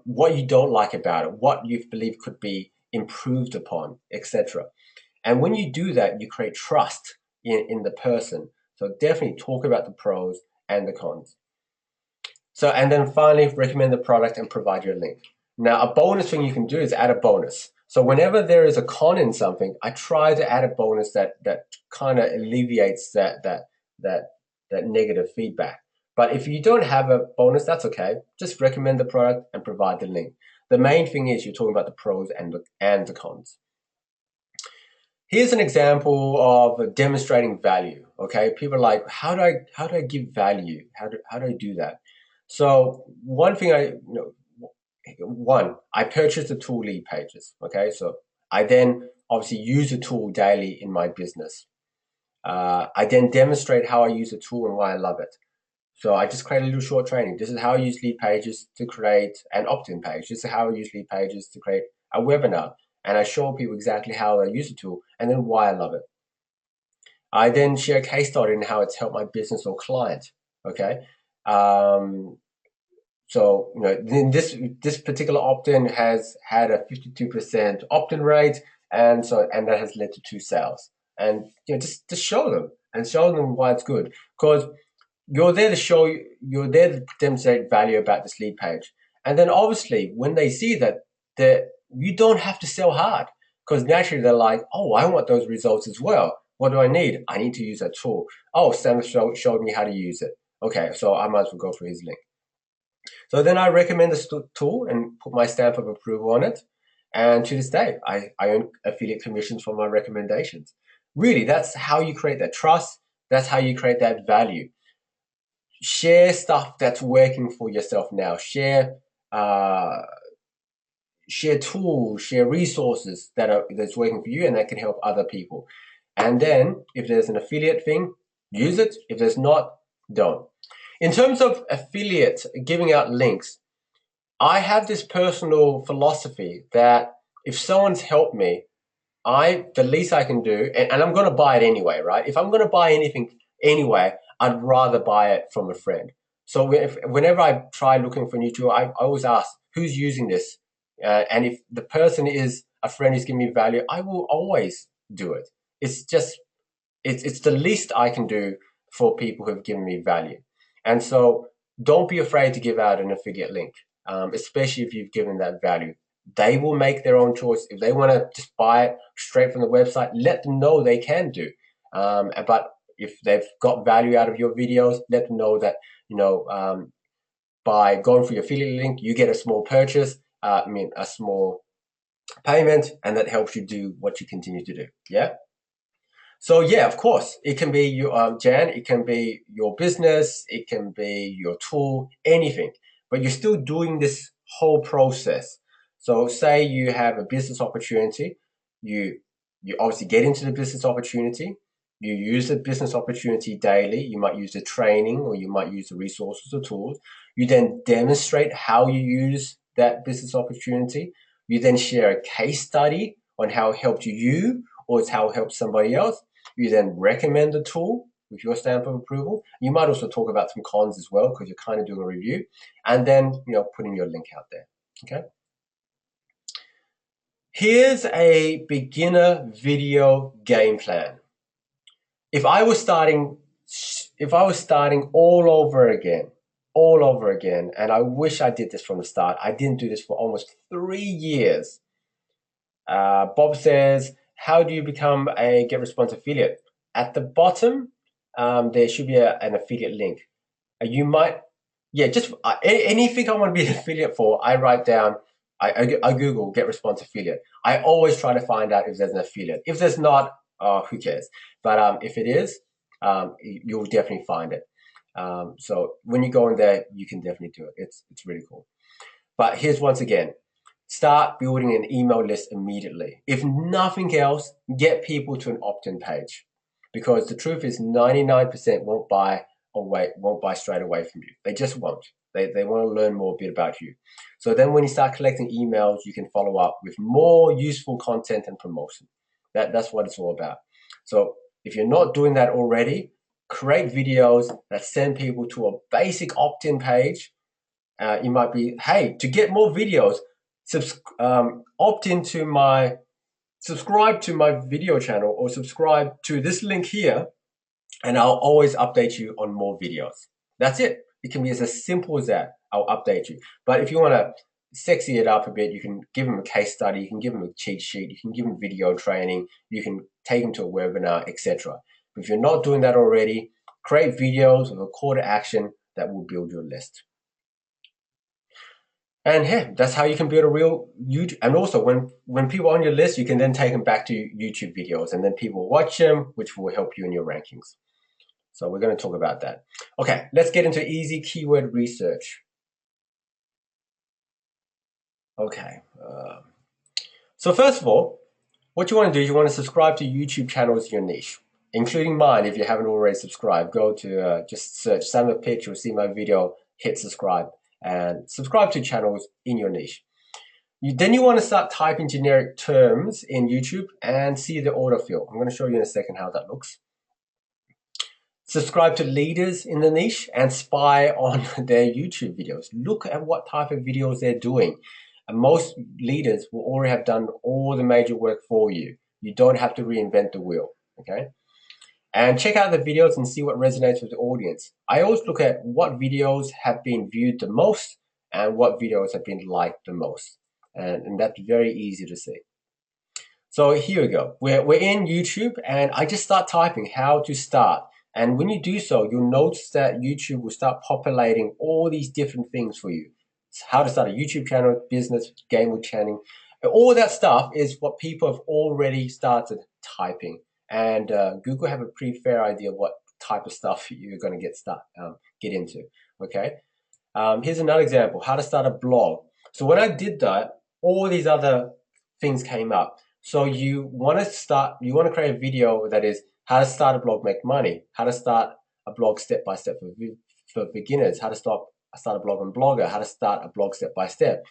what you don't like about it, what you believe could be improved upon, etc. And when you do that, you create trust in the person. So definitely talk about the pros and the cons. So, and then finally, recommend the product and provide your link. Now, a bonus thing you can do is add a bonus. So whenever there is a con in something, I try to add a bonus that kind of alleviates that negative feedback. But if you don't have a bonus, that's okay. Just recommend the product and provide the link. The main thing is you're talking about the pros and the cons. Here's an example of demonstrating value. Okay, people are like, how do I give value? How do I do that? So one thing I purchased the tool Lead Pages. Okay, so I then obviously use the tool daily in my business. I then demonstrate how I use the tool and why I love it. So I just create a little short training. This is how I use Lead Pages to create an opt-in page. This is how I use Lead Pages to create a webinar. And I show people exactly how I use the tool and then why I love it. I then share a case study in how it's helped my business or client. Okay. So, in this particular opt-in has had a 52% opt-in rate, and that has led to 2 sales. And just show them why it's good, because you're there to demonstrate value about this lead page. And then obviously when they see that you don't have to sell hard, because naturally they're like, oh, I want those results as well. What do I need? I need to use that tool. Oh, Samith showed me how to use it. Okay, so I might as well go for his link. So then I recommend this tool and put my stamp of approval on it. And to this day, I earn affiliate commissions for my recommendations. Really, that's how you create that trust. That's how you create that value. Share stuff that's working for yourself now. Share tools, share resources that's working for you and that can help other people. And then if there's an affiliate thing, use it. If there's not, don't. In terms of affiliate, giving out links, I have this personal philosophy that if someone's helped me, the least I can do, and I'm going to buy it anyway, right? If I'm going to buy anything anyway, I'd rather buy it from a friend. So whenever I try looking for new tool, I always ask, who's using this? And if the person is a friend who's giving me value, I will always do it. It's just, it's the least I can do for people who have given me value. And so don't be afraid to give out an affiliate link, especially if you've given that value. They will make their own choice. If they want to just buy it straight from the website, let them know they can do. But if they've got value out of your videos, let them know that, by going for your affiliate link, you get a small purchase, a small payment, and that helps you do what you continue to do. Yeah. So yeah, of course, it can be your Jan, it can be your business, it can be your tool, anything, but you're still doing this whole process. So say you have a business opportunity, you obviously get into the business opportunity, you use the business opportunity daily, you might use the training or you might use the resources or tools. You then demonstrate how you use that business opportunity. You then share a case study on how it helped you or it's how it helped somebody else. You then recommend the tool with your stamp of approval. You might also talk about some cons as well because you're kind of doing a review, and then putting your link out there. Okay. Here's a beginner video game plan. If I was starting all over again, and I wish I did this from the start. I didn't do this for almost 3 years. Bob says, how do you become a GetResponse affiliate? At the bottom, there should be an affiliate link. You might, just anything I want to be an affiliate for, I write down, I Google GetResponse affiliate. I always try to find out if there's an affiliate. If there's not, who cares? But if it is, you'll definitely find it. So when you go in there, you can definitely do it. It's really cool. But here's once again, start building an email list immediately. If nothing else, get people to an opt-in page, because the truth is 99% won't buy straight away from you. They just won't. They want to learn more a bit about you. So then when you start collecting emails, you can follow up with more useful content and promotion. That's what it's all about. So if you're not doing that already, create videos that send people to a basic opt-in page. You might be, hey, to get more videos, subscribe to my video channel or subscribe to this link here, and I'll always update you on more videos. That's it. It can be as simple as that. I'll update you. But if you want to sexy it up a bit, you can give them a case study, you can give them a cheat sheet, you can give them video training, you can take them to a webinar, etc. But if you're not doing that already, create videos with a call to action that will build your list. And yeah, that's how you can build a real YouTube. And also when people are on your list, you can then take them back to YouTube videos and then people watch them, which will help you in your rankings. So we're going to talk about that. Okay, let's get into easy keyword research. Okay. So first of all, what you want to do is you want to subscribe to YouTube channels in your niche, including mine. If you haven't already subscribed, go to just search Samith Pich, you'll see my video, hit subscribe, and subscribe to channels in your niche. Then you want to start typing generic terms in YouTube and see the autofill. I'm going to show you in a second how that looks. Subscribe to leaders in the niche and spy on their YouTube videos. Look at what type of videos they're doing. And most leaders will already have done all the major work for you. You don't have to reinvent the wheel, okay? And check out the videos and see what resonates with the audience. I always look at what videos have been viewed the most and what videos have been liked the most. And that's very easy to see. So here we go. We're in YouTube and I just start typing how to start. And when you do so, you'll notice that YouTube will start populating all these different things for you. It's how to start a YouTube channel, business, game channel. All that stuff is what people have already started typing. And Google have a pretty fair idea of what type of stuff you're going to get into. Okay. Here's another example: how to start a blog. So when I did that, all these other things came up. So you want to create a video that is how to start a blog, make money, how to start a blog step by step for beginners, how to start a blog on Blogger, how to start a blog step by step.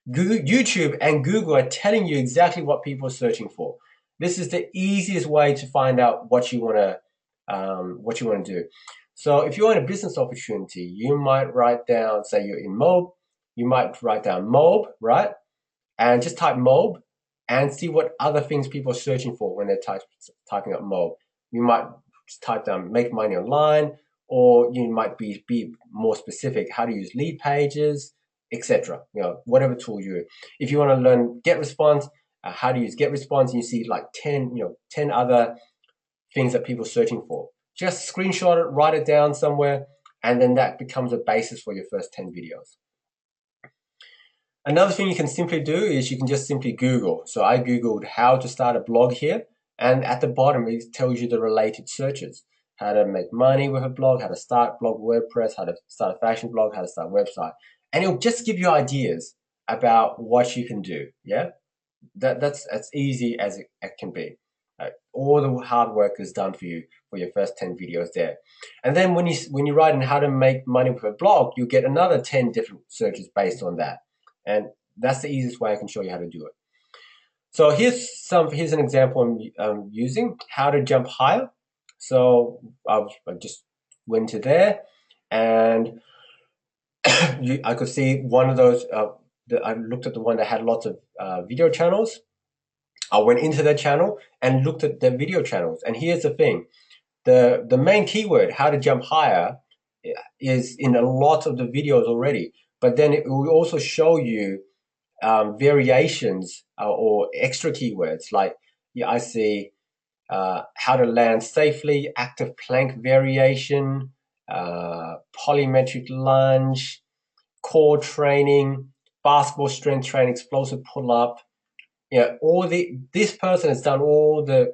YouTube and Google are telling you exactly what people are searching for. This is the easiest way to find out what you want to do. So if you're in a business opportunity, you might write down, say you're in Mob, you might write down Mob, right? And just type Mob and see what other things people are searching for when they're typing up Mob. You might just type down make money online, or you might be more specific, how to use lead pages, etc. Whatever tool if you want to learn GetResponse, how to use GetResponse, and you see like 10 other things that people are searching for. Just screenshot it, write it down somewhere, and then that becomes a basis for your first 10 videos. Another thing you can simply do is you can just simply Google. So I Googled how to start a blog here, and at the bottom it tells you the related searches. How to make money with a blog, how to start blog WordPress, how to start a fashion blog, how to start a website. And it'll just give you ideas about what you can do. Yeah, that's as easy as it can be. All the hard work is done for you for your first 10 videos there. And then when you write in how to make money with a blog, you get another 10 different searches based on that. And that's the easiest way I can show you how to do it. So here's an example I'm using, how to jump higher. So I just went to there, and I could see one of those. I looked at the one that had lots of video channels. I went into their channel and looked at their video channels. And here's the thing: the main keyword, how to jump higher, is in a lot of the videos already. But then it will also show you variations or extra keywords. Like I see how to land safely, active plank variation, polymetric lunge, core training, basketball strength training, explosive pull up. This person has done all the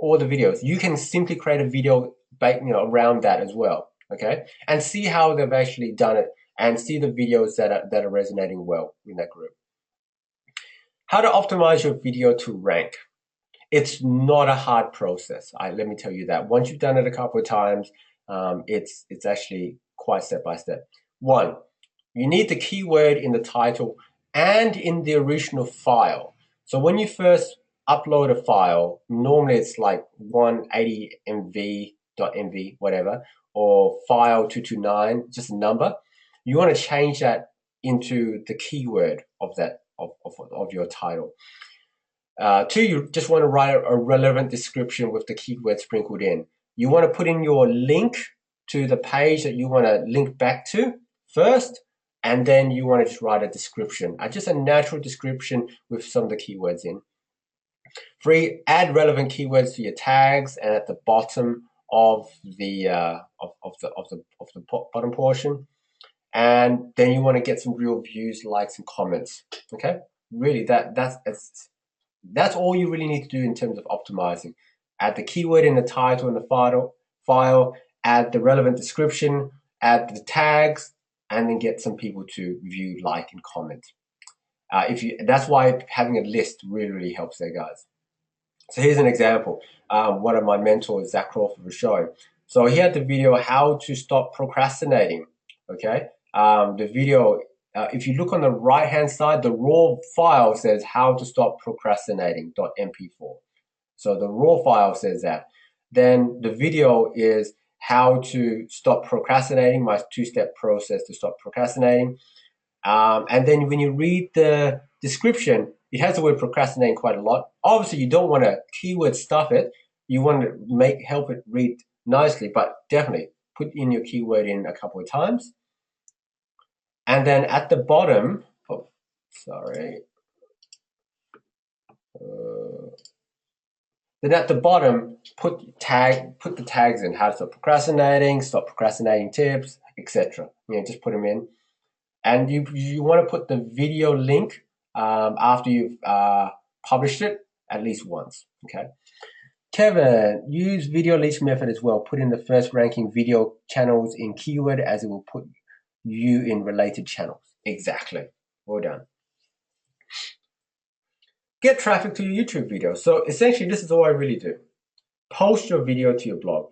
videos. You can simply create a video around that as well. Okay, and see how they've actually done it, and see the videos that are resonating well in that group. How to optimize your video to rank. It's not a hard process. Let me tell you that. Once you've done it a couple of times, it's actually quite step by step. One, you need the keyword in the title and in the original file. So when you first upload a file, normally it's like 180 MV.mv, whatever, or file 229, just a number. You want to change that into the keyword of your title. Two, you just want to write a relevant description with the keyword sprinkled in. You want to put in your link to the page that you want to link back to first, and then you want to just write a description, just a natural description with some of the keywords in. 3, add relevant keywords to your tags and at the bottom of the bottom portion. And then you want to get some real views, likes, and comments. Okay, really, that's all you really need to do in terms of optimizing. Add the keyword in the title and the file, add the relevant description, add the tags, and then get some people to view, like, and comment. That's why having a list really helps there, guys. So here's an example. One of my mentors, Zach Crawford, was showing. So he had the video, how to stop procrastinating. Okay, the video, if you look on the right-hand side, the raw file says how to stop procrastinating.mp4. So the raw file says that. Then the video is how to stop procrastinating, my 2-step process to stop procrastinating. And then when you read the description, it has the word procrastinating quite a lot. Obviously, you don't want to keyword stuff it. You want to help it read nicely, but definitely put in your keyword in a couple of times. And then at the bottom, then at the bottom, put the tags in, how to stop procrastinating tips, etc. Just put them in. And you want to put the video link after you've published it at least once. Okay. Kevin, use video leads method as well. Put in the first ranking video channels in keyword as it will put you in related channels. Exactly. Well done. Get traffic to your YouTube video. So essentially, this is all I really do. Post your video to your blog.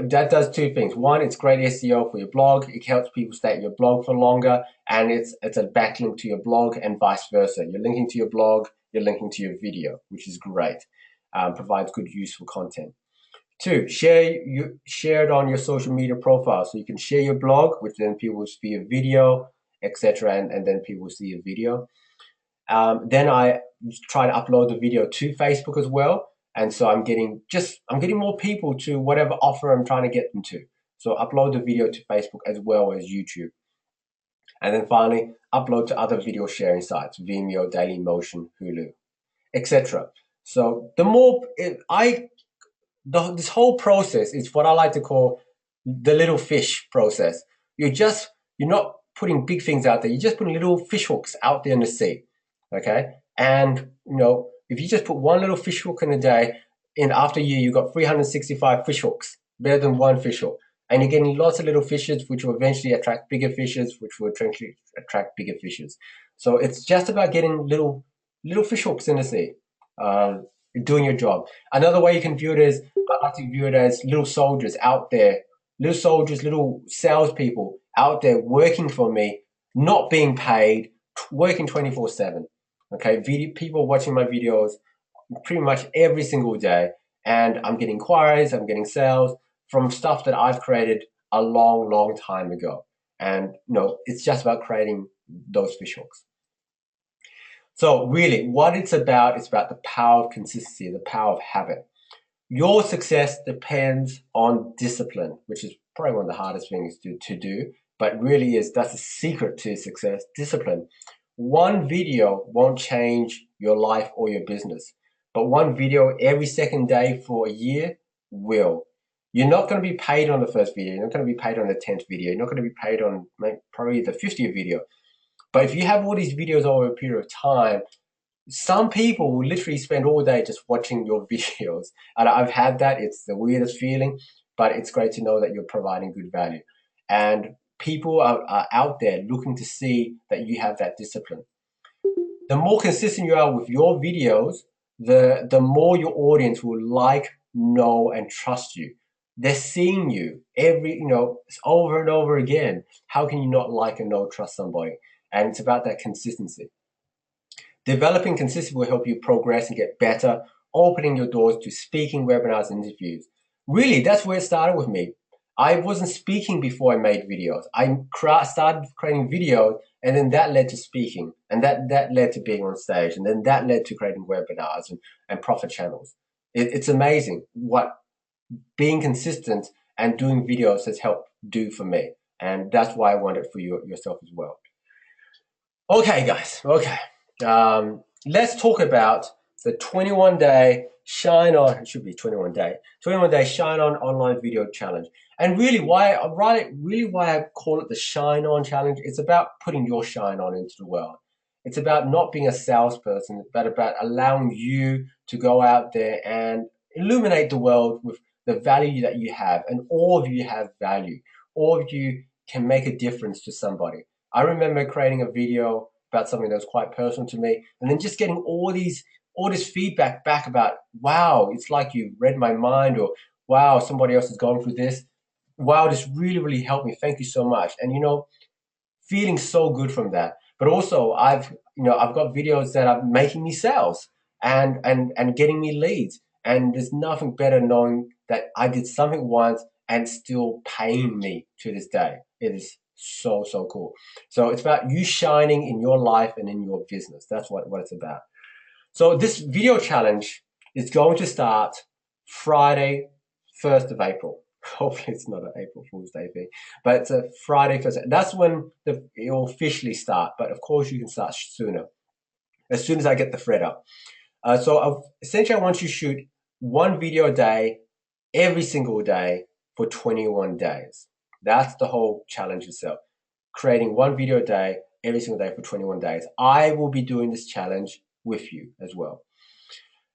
That does two things. One, it's great SEO for your blog. It helps people stay at your blog for longer, and it's a backlink to your blog and vice versa. You're linking to your blog, you're linking to your video, which is great. Provides good, useful content. Two, share it on your social media profile. So you can share your blog, which then people will see a video, etc., and then people will see a video. Then I try to upload the video to Facebook as well. And so I'm getting more people to whatever offer I'm trying to get them to. So upload the video to Facebook as well as YouTube. And then finally, upload to other video sharing sites, Vimeo, Dailymotion, Hulu, etc. So the more this whole process is what I like to call the little fish process. You're not putting big things out there. You're just putting little fish hooks out there in the sea. Okay. And if you just put one little fish hook in a day, in after a year, you've got 365 fish hooks, better than one fish hook. And you're getting lots of little fishes, which will eventually attract bigger fishes, which will eventually attract bigger fishes. So it's just about getting little fish hooks in the sea, doing your job. Another way you can view it is, I like to view it as little soldiers out there, little salespeople out there working for me, not being paid, working 24/7. Okay, people watching my videos pretty much every single day, and I'm getting inquiries, I'm getting sales from stuff that I've created a long, long time ago. And it's just about creating those fish hooks. So really, what it's about the power of consistency, the power of habit. Your success depends on discipline, which is probably one of the hardest things to do, but really that's the secret to success, discipline. One video won't change your life or your business, but one video every second day for a year will. You're not going to be paid on the first video. You're not going to be paid on the 10th video. You're not going to be paid on probably the 50th video. But if you have all these videos over a period of time, some people will literally spend all day just watching your videos. And I've had that. It's the weirdest feeling, but it's great to know that you're providing good value. And people are out there looking to see that you have that discipline. The more consistent you are with your videos, the more your audience will like, know, and trust you. They're seeing you it's over and over again. How can you not like and know, trust somebody? And it's about that consistency. Developing consistency will help you progress and get better, opening your doors to speaking, webinars, and interviews. Really, that's where it started with me. I wasn't speaking before I made videos. I started creating videos, and then that led to speaking, and that led to being on stage, and then that led to creating webinars and profit channels. It's amazing what being consistent and doing videos has helped do for me, and that's why I want it for yourself as well. Okay, guys. Okay. Let's talk about the 21-day shine on. It should be 21-day shine on online video challenge. And really, why I call it the shine on challenge. It's about putting your shine on into the world. It's about not being a salesperson, but about allowing you to go out there and illuminate the world with the value that you have. And all of you have value. All of you can make a difference to somebody. I remember creating a video about something that was quite personal to me, and then just getting all this feedback back about, wow, it's like you read my mind, or wow, somebody else has gone through this. Wow, this really, really helped me. Thank you so much. And feeling so good from that. But also I've got videos that are making me sales and getting me leads. And there's nothing better knowing that I did something once and still paying me to this day. It is so cool. So it's about you shining in your life and in your business. That's what it's about. So this video challenge is going to start Friday, 1st of April. Hopefully it's not an April Fool's Day thing, but it's a Friday 1st. That's when it'll officially start. But of course you can start sooner, as soon as I get the thread up. Essentially I want you to shoot one video a day, every single day for 21 days. That's the whole challenge itself. Creating one video a day, every single day for 21 days. I will be doing this challenge with you as well.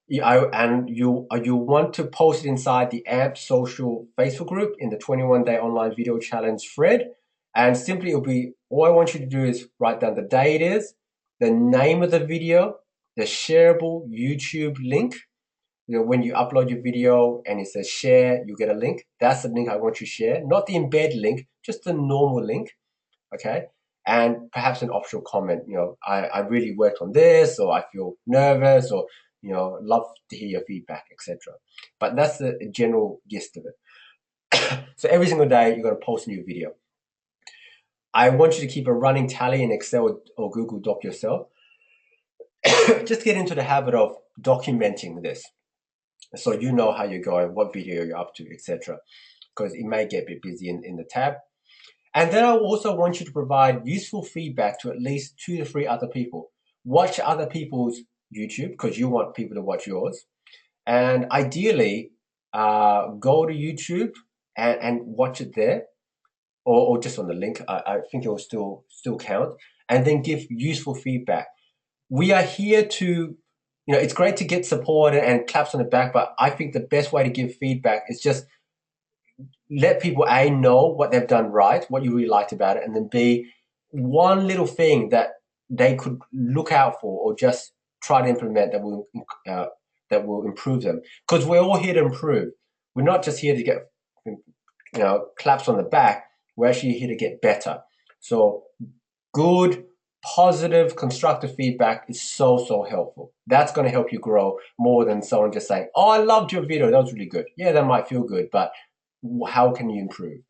You want to post it inside the AMP social Facebook group in the 21-day online video challenge thread. And simply it'll be, all I want you to do is write down the day it is, the name of the video, the shareable YouTube link. When you upload your video and it says share, you get a link. That's the link I want you to share, not the embed link, just the normal link. Okay. And perhaps an optional comment, I really worked on this, or I feel nervous, or, love to hear your feedback, etc. But that's the general gist of it. So every single day, you're going to post a new video. I want you to keep a running tally in Excel or Google Doc yourself. Just get into the habit of documenting this, so you know how you're going, what video you're up to, etc. Because it may get a bit busy in the tab. And then I also want you to provide useful feedback to at least 2 to 3 other people. Watch other people's YouTube because you want people to watch yours. And ideally, go to YouTube and watch it there, or just on the link. I think it will still count. And then give useful feedback. We are here to, it's great to get support and claps on the back, but I think the best way to give feedback is just let people A, know what they've done right, what you really liked about it, and then B, one little thing that they could look out for or just try to implement that will improve them. Because we're all here to improve. We're not just here to get claps on the back. We're actually here to get better. So good, positive, constructive feedback is so helpful. That's going to help you grow more than someone just saying, "Oh, I loved your video. That was really good." Yeah, that might feel good, but how can you improve?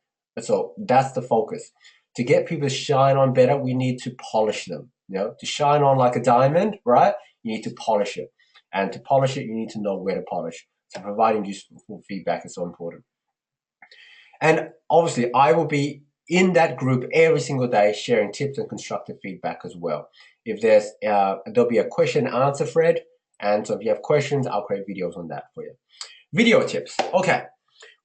So that's the focus. To get people to shine on better, we need to polish them. To shine on like a diamond, right? You need to polish it. And to polish it, you need to know where to polish. So providing useful feedback is so important. And obviously, I will be in that group every single day sharing tips and constructive feedback as well. If there'll be a question and answer thread. And so if you have questions, I'll create videos on that for you. Video tips. Okay.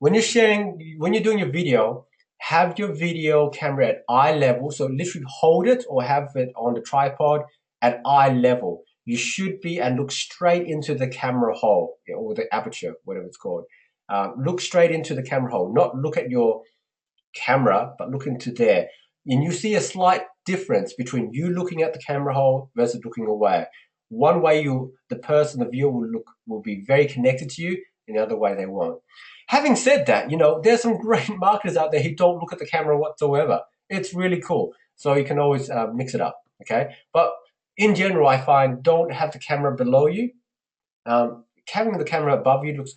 When you're doing your video, have your video camera at eye level. So literally hold it or have it on the tripod at eye level. You should be and look straight into the camera hole or the aperture, whatever it's called. Look straight into the camera hole, not look at your camera, but look into there. And you see a slight difference between you looking at the camera hole versus looking away. One way the viewer will be very connected to you, and the other way they won't. Having said that, there's some great marketers out there who don't look at the camera whatsoever. It's really cool. So you can always mix it up, okay? But in general, I find don't have the camera below you. Having the camera above you looks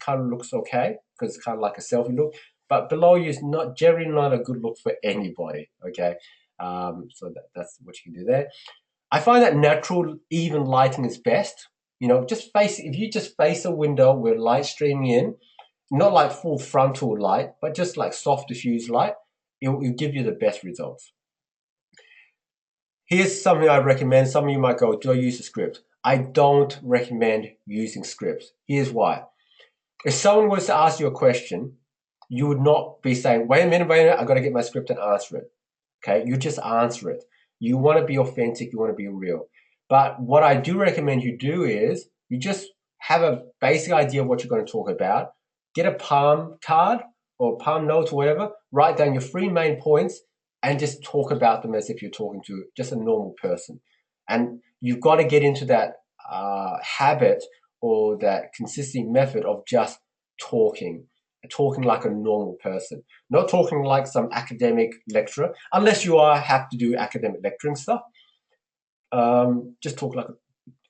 okay because it's kind of like a selfie look. But below you is generally not a good look for anybody, okay? So that's what you can do there. I find that natural, even lighting is best. If you just face a window with light streaming in, not like full frontal light, but just like soft diffuse light, it will give you the best results. Here's something I recommend. Some of you might go, do I use a script? I don't recommend using scripts. Here's why. If someone was to ask you a question, you would not be saying, wait a minute, I've got to get my script and answer it. Okay, you just answer it. You want to be authentic, you want to be real. But what I do recommend you do is you just have a basic idea of what you're going to talk about. Get a palm card or palm notes or whatever, write down your 3 main points and just talk about them as if you're talking to just a normal person. And you've got to get into that habit or that consistent method of just talking like a normal person, not talking like some academic lecturer, unless you have to do academic lecturing stuff. Just talk like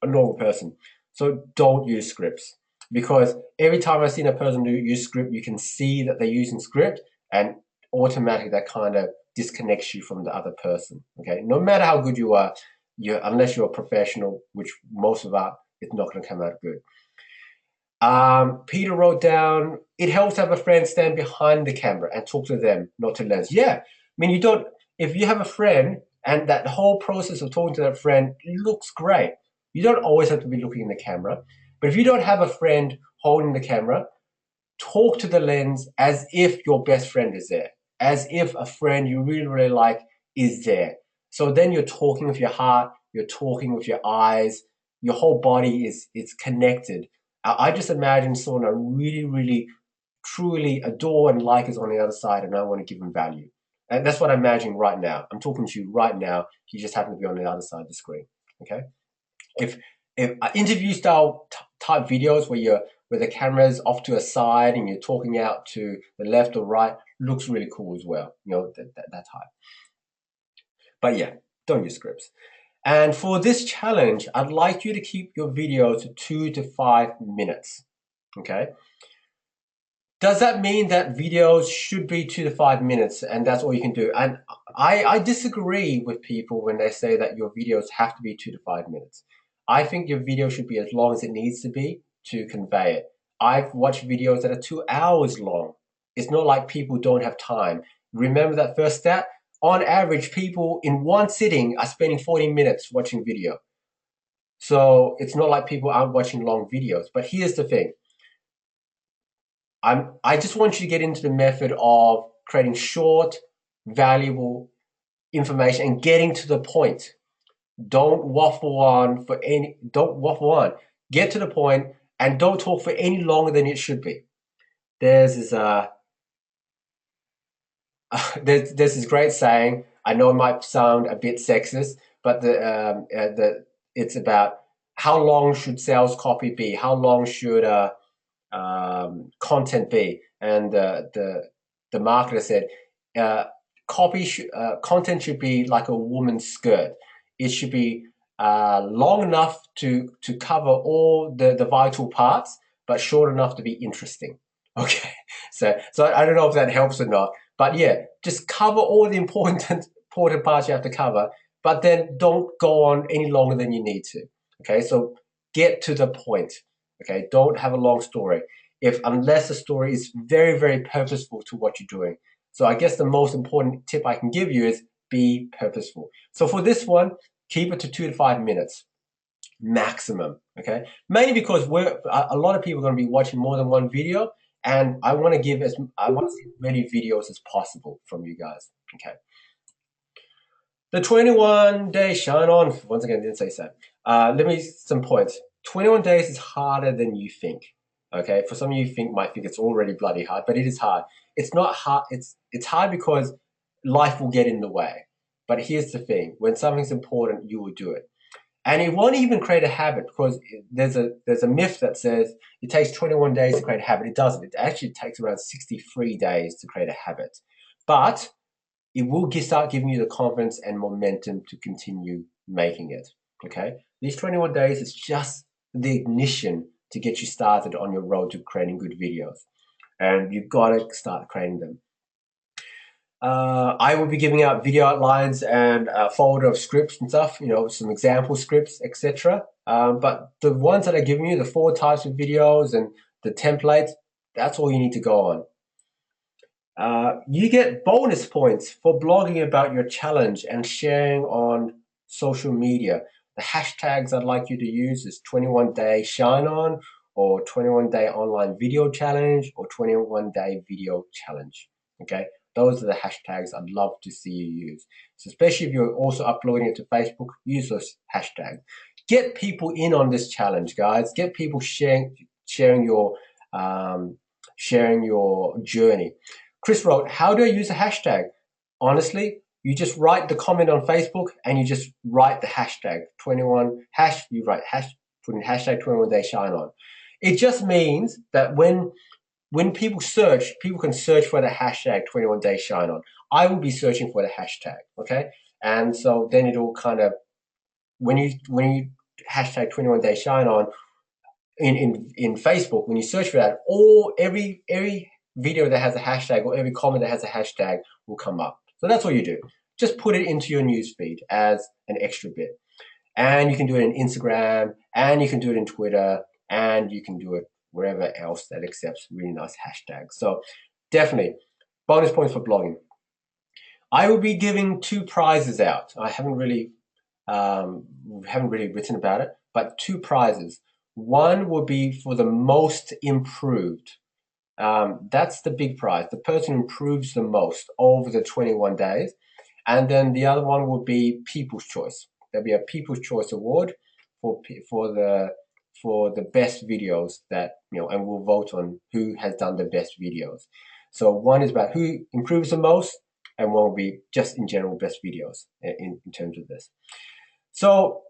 a normal person. So don't use scripts, because every time I've seen a person use script, you can see that they're using script, and automatically that kind of disconnects you from the other person. Okay, no matter how good you are, unless you're a professional, which most of us, it's not going to come out good. Peter wrote down, it helps to have a friend stand behind the camera and talk to them, not to lens. Yeah, I mean, if you have a friend and that whole process of talking to that friend looks great, you don't always have to be looking in the camera. But if you don't have a friend holding the camera, talk to the lens as if your best friend is there, as if a friend you really, really like is there. So then you're talking with your heart, you're talking with your eyes, your whole body is connected. I just imagine someone I really, really, truly adore and like is on the other side, and I want to give them value. And that's what I'm imagining right now. I'm talking to you right now. You just happen to be on the other side of the screen. Okay. If interview style type videos where the camera's off to a side and you're talking out to the left or right looks really cool as well. You know, that type. But yeah, don't use scripts. And for this challenge, I'd like you to keep your videos to 2 to 5 minutes. Okay. Does that mean that videos should be 2 to 5 minutes and that's all you can do? And I disagree with people when they say that your videos have to be 2 to 5 minutes. I think your video should be as long as it needs to be to convey it. I've watched videos that are 2 hours long. It's not like people don't have time. Remember that first stat? On average, people in one sitting are spending 40 minutes watching video. So it's not like people aren't watching long videos. But here's the thing. I just want you to get into the method of creating short, valuable information and getting to the point. Don't waffle on. Get to the point and don't talk for any longer than it should be. There's this great saying. I know it might sound a bit sexist, but it's about how long should sales copy be? How long should content be? And the marketer said, content should be like a woman's skirt. It should be long enough to cover all the vital parts, but short enough to be interesting. Okay, so I don't know if that helps or not, but yeah, just cover all the important parts you have to cover, but then don't go on any longer than you need to. Okay, so get to the point. Okay, don't have a long story unless the story is very, very purposeful to what you're doing. So I guess the most important tip I can give you is be purposeful. So for this one, keep it to 2 to 5 minutes maximum. Okay, mainly because a lot of people are going to be watching more than one video, and I want to see as many videos as possible from you guys. Okay. The 21-day shine on. Once again, I didn't say so. Let me some points. 21 days is harder than you think. Okay, for some of you might think it's already bloody hard, but it is hard. It's not hard. It's hard because life will get in the way. But here's the thing: when something's important, you will do it, and it won't even create a habit because there's a myth that says it takes 21 days to create a habit. It doesn't. It actually takes around 63 days to create a habit, but it will start giving you the confidence and momentum to continue making it. Okay, these 21 days is just the ignition to get you started on your road to creating good videos, and you've got to start creating them. I will be giving out video outlines and a folder of scripts and stuff, you know, some example scripts, etc. But the ones that I giving you, the 4 types of videos and the templates, that's all you need to go on. You get bonus points for blogging about your challenge and sharing on social media. The hashtags I'd like you to use is 21-day shine on, or 21-day online video challenge, or 21-day video challenge. Okay, those are the hashtags I'd love to see you use. So especially if you're also uploading it to Facebook, use those hashtags. Get people in on this challenge, guys. Get people sharing your journey. Chris wrote, how do I use a hashtag? Honestly, you just write the comment on Facebook and you just write the hashtag 21 hash. You write put in hashtag 21-day shine on. It just means that when people search, people can search for the hashtag 21-day shine on. I will be searching for the hashtag, okay? And so then it'll kind of, when you hashtag 21-day shine on in Facebook, when you search for that, every video that has a hashtag or every comment that has a hashtag will come up. So that's all you do. Just put it into your newsfeed as an extra bit. And you can do it in Instagram, and you can do it in Twitter, and you can do it wherever else that accepts really nice hashtags. So definitely bonus points for blogging. I will be giving 2 prizes out. I haven't really written about it, but 2 prizes. One will be for the most improved. That's the big prize. The person who improves the most over the 21 days. And then the other one will be People's Choice. There'll be a People's Choice Award for for the best videos that, and we'll vote on who has done the best videos. So one is about who improves the most, and one will be just in general best videos in terms of this. So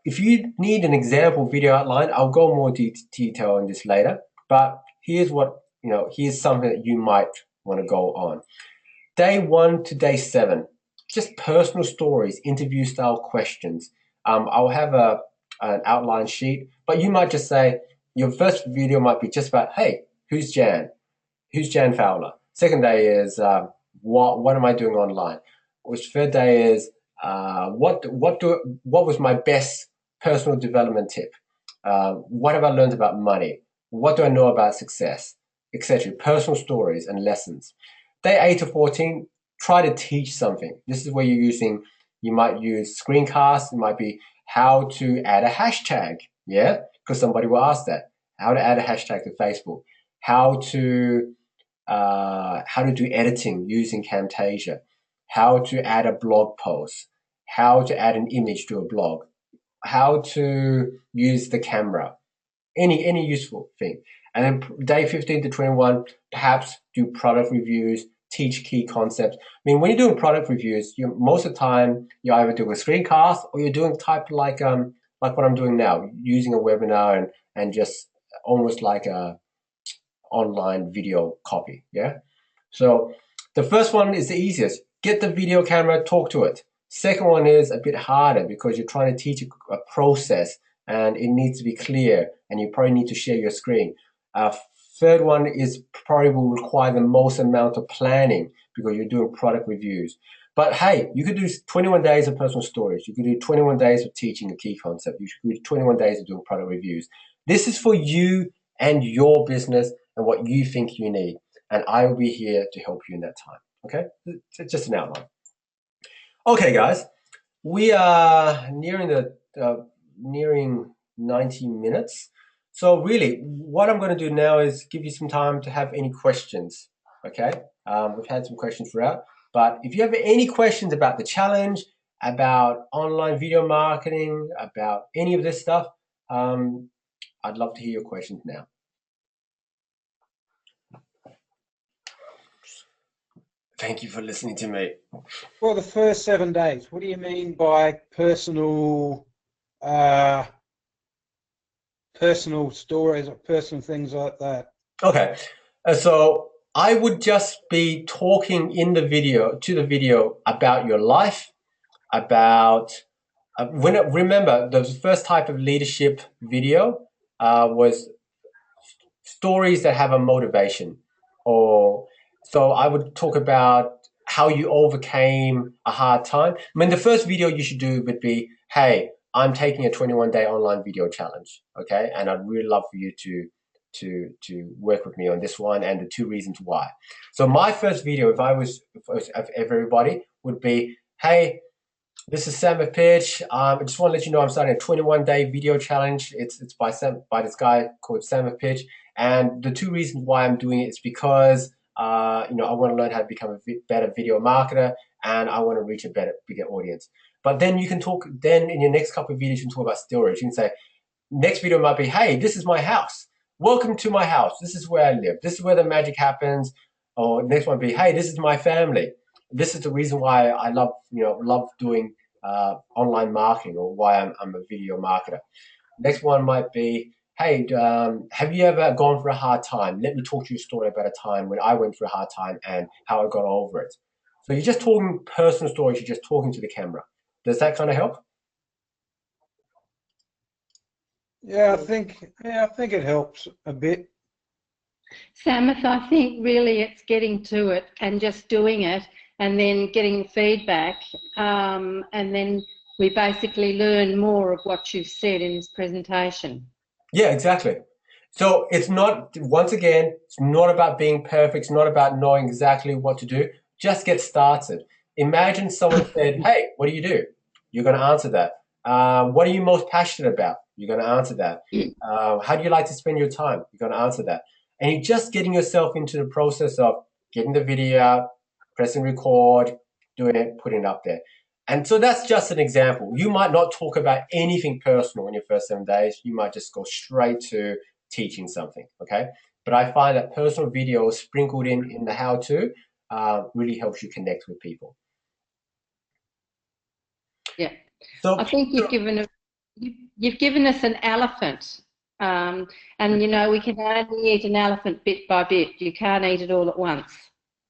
if you need an example video outline, I'll go more detail on this later. But here's here's something that you might want to go on. Day 1 to day 7, just personal stories, interview style questions. I'll have an outline sheet, but you might just say your first video might be just about, hey, who's Jan? Who's Jan Fowler? Second day is what am I doing online? Which third day is what was my best personal development tip? What have I learned about money? What do I know about success, etc. Personal stories and lessons. Day 8 to 14, try to teach something. This is where you might use screencasts. It might be how to add a hashtag, yeah, because somebody will ask that. How to add a hashtag to Facebook. How to do editing using Camtasia. How to add a blog post. How to add an image to a blog. How to use the camera. Any useful thing. And then day 15 to 21, perhaps do product reviews, teach key concepts. I mean, when you're doing product reviews, most of the time you're either doing a screencast or you're doing type like what I'm doing now, using a webinar and just almost like a online video copy. Yeah. So the first one is the easiest. Get the video camera, talk to it. Second one is a bit harder because you're trying to teach a process and it needs to be clear and you probably need to share your screen. Third one is probably will require the most amount of planning because you're doing product reviews. But hey, you could do 21 days of personal stories. You could do 21 days of teaching a key concept. You could do 21 days of doing product reviews. This is for you and your business and what you think you need. And I will be here to help you in that time. Okay? It's just an outline. Okay, guys. We are nearing 90 minutes. So really, what I'm going to do now is give you some time to have any questions, okay? We've had some questions throughout, but if you have any questions about the challenge, about online video marketing, about any of this stuff, I'd love to hear your questions now. Thank you for listening to me. Well, the first 7 days, what do you mean by personal stories or personal things like that? Okay. So I would just be talking to the video about your life, about remember the first type of leadership video was stories that have a motivation, so I would talk about how you overcame a hard time. I mean, the first video you should do would be, hey, I'm taking a 21-day online video challenge, okay? And I'd really love for you to work with me on this one and the 2 reasons why. So my first video, if everybody, would be, hey, this is Samith Pich. I just want to let you know I'm starting a 21-day video challenge. It's by this guy called Samith Pich. And the 2 reasons why I'm doing it is because I want to learn how to become a better video marketer and I want to reach a bigger audience. But then you can talk, then in your next couple of videos, you can talk about storage. You can say, next video might be, hey, this is my house. Welcome to my house. This is where I live. This is where the magic happens. Or next one would be, hey, this is my family. This is the reason why I love doing online marketing or why I'm a video marketer. Next one might be, hey, have you ever gone through a hard time? Let me talk to you a story about a time when I went through a hard time and how I got over it. So you're just talking personal stories. You're just talking to the camera. Does that kind of help? Yeah, I think it helps a bit. Samith, I think really it's getting to it and just doing it and then getting feedback and then we basically learn more of what you've said in this presentation. Yeah, exactly. So it's not, once again, it's not about being perfect. It's not about knowing exactly what to do. Just get started. Imagine someone said, hey, what do you do? You're going to answer that. What are you most passionate about? You're going to answer that. How do you like to spend your time? You're going to answer that. And you're just getting yourself into the process of getting the video out, pressing record, doing it, putting it up there. And so that's just an example. You might not talk about anything personal in your first 7 days. You might just go straight to teaching something, okay? But I find that personal videos sprinkled in the how-to really helps you connect with people. Yeah. So I think you've given us an elephant. And, you know, we can only eat an elephant bit by bit. You can't eat it all at once.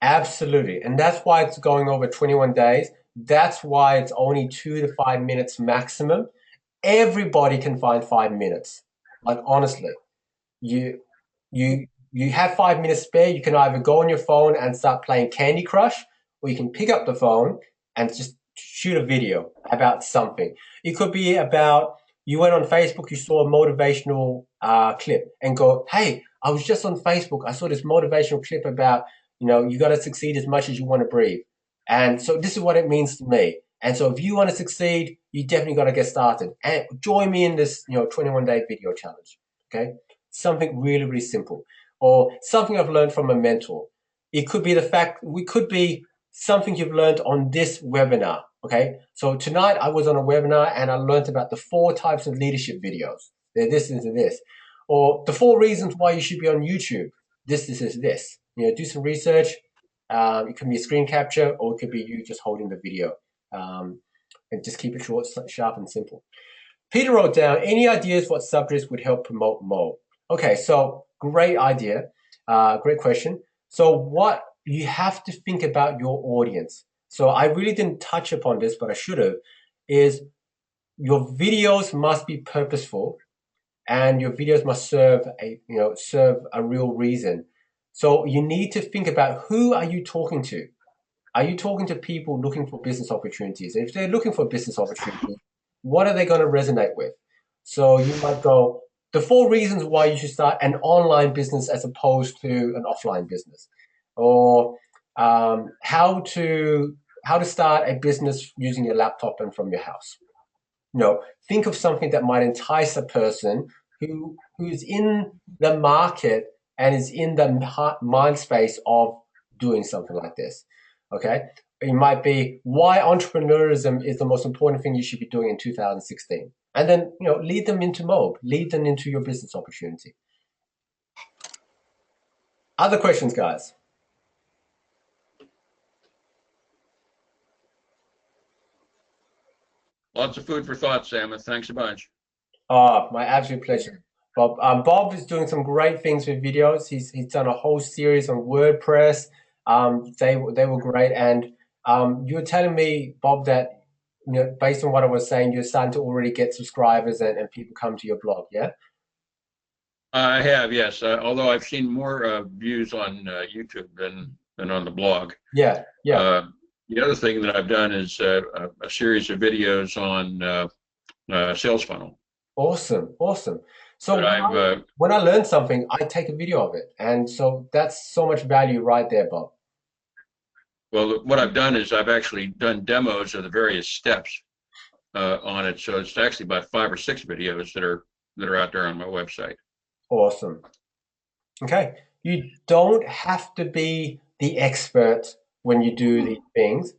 absolutely. And that's why it's going over 21 days. That's why it's only 2 to 5 minutes maximum. Everybody can find 5 minutes. Like, honestly, you you have 5 minutes spare. You can either go on your phone and start playing Candy Crush, or you can pick up the phone and just shoot a video about something. It could be about you went on Facebook, you saw a motivational clip, and go, "Hey, I was just on Facebook. I saw this motivational clip about, you know, you got to succeed as much as you want to breathe, and so this is what it means to me. And so if you want to succeed, you definitely got to get started and join me in this, 21-day video challenge." Okay, something really, really simple, or something I've learned from a mentor. It could be we could be something you've learned on this webinar. Okay, so tonight I was on a webinar and I learned about the 4 types of leadership videos. They're this and this, or the 4 reasons why you should be on YouTube. This. Do some research. It can be a screen capture, or it could be you just holding the video, and just keep it short, sharp, and simple. Peter wrote down, any ideas what subjects would help promote Mo? Okay, so great idea, great question. So what you have to think about your audience. So I really didn't touch upon this, but I should have, is your videos must be purposeful and your videos must serve a real reason. So you need to think about, who are you talking to? Are you talking to people looking for business opportunities? If they're looking for business opportunities, what are they going to resonate with? So you might go, the 4 reasons why you should start an online business as opposed to an offline business, or how to start a business using your laptop and from your house. Think of something that might entice a person who's in the market and is in the mind space of doing something like this. Okay, it might be why entrepreneurism is the most important thing you should be doing in 2016, and then lead them into Mob, lead them into your business opportunity. Other questions, guys? Lots of food for thought, Samith. Thanks a bunch. Oh, my absolute pleasure, Bob. Bob is doing some great things with videos. He's done a whole series on WordPress. They were great, and you were telling me, Bob, that based on what I was saying, you're starting to already get subscribers and people come to your blog. Yeah. I have, yes. Although I've seen more views on YouTube than on the blog. Yeah. The other thing that I've done is a series of videos on sales funnel. Awesome. So when I learn something, I take a video of it, and so that's so much value right there, Bob. Well, what I've done is I've actually done demos of the various steps on it. So it's actually about 5 or 6 videos that are out there on my website. Awesome. Okay, you don't have to be the expert when you do these things,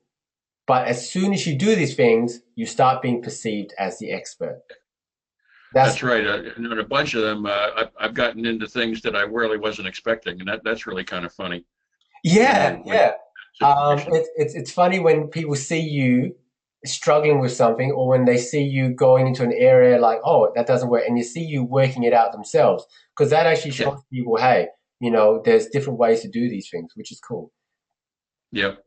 but as soon as you do these things, you start being perceived as the expert. That's right. And a bunch of them, I've gotten into things that I really wasn't expecting, and that's really kind of funny. Yeah. It's funny when people see you struggling with something, or when they see you going into an area like, oh, that doesn't work, and you see you working it out themselves, because that actually shows people, hey, there's different ways to do these things, which is cool. Yep.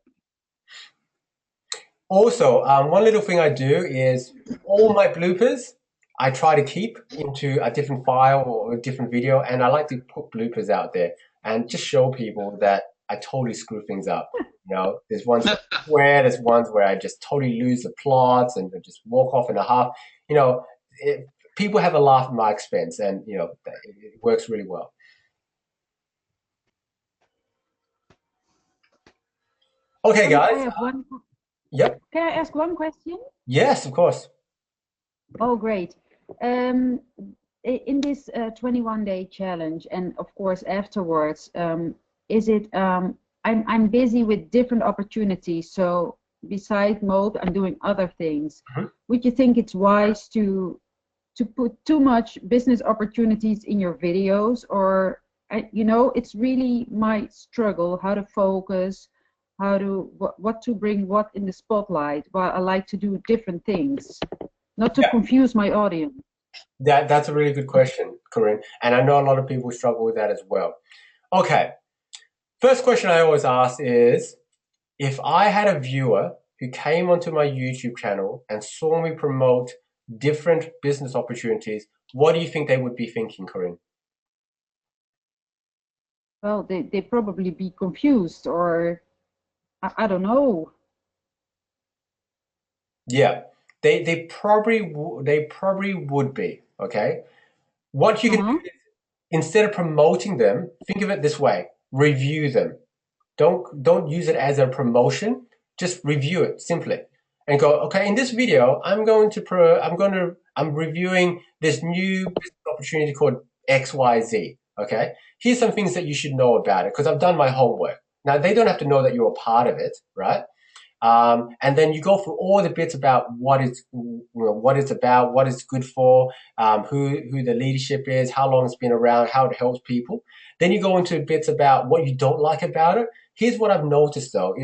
Also, one little thing I do is all my bloopers, I try to keep into a different file or a different video, and I like to put bloopers out there and just show people that I totally screw things up. There's ones where there's ones where I just totally lose the plots and just walk off in a half. People have a laugh at my expense, and it works really well. Okay, guys. Yep. Can I ask one question? Yes, of course. Oh, great. In this 21-day challenge, and of course afterwards, is it? I'm busy with different opportunities. So beside mode, I'm doing other things. Mhm. Would you think it's wise to put too much business opportunities in your videos, or you know, it's really my struggle how to focus, how to what to bring what in the spotlight, while I like to do different things, not to Yeah. confuse my audience. That's a really good question, Corinne. And I know a lot of people struggle with that as well. Okay. First question I always ask is, if I had a viewer who came onto my YouTube channel and saw me promote different business opportunities, what do you think they would be thinking, Corinne? Well, they probably be confused, or I don't know. Yeah, they probably would be. Okay, what you can do is, instead of promoting them, think of it this way: review them. Don't use it as a promotion. Just review it simply, and go. Okay, in this video, I'm reviewing this new business opportunity called XYZ. Okay, here's some things that you should know about it because I've done my homework. Now they don't have to know that you're a part of it, right? And then you go through all the bits about what it's about, what it's good for, who the leadership is, how long it's been around, how it helps people. Then you go into bits about what you don't like about it. Here's what I've noticed though.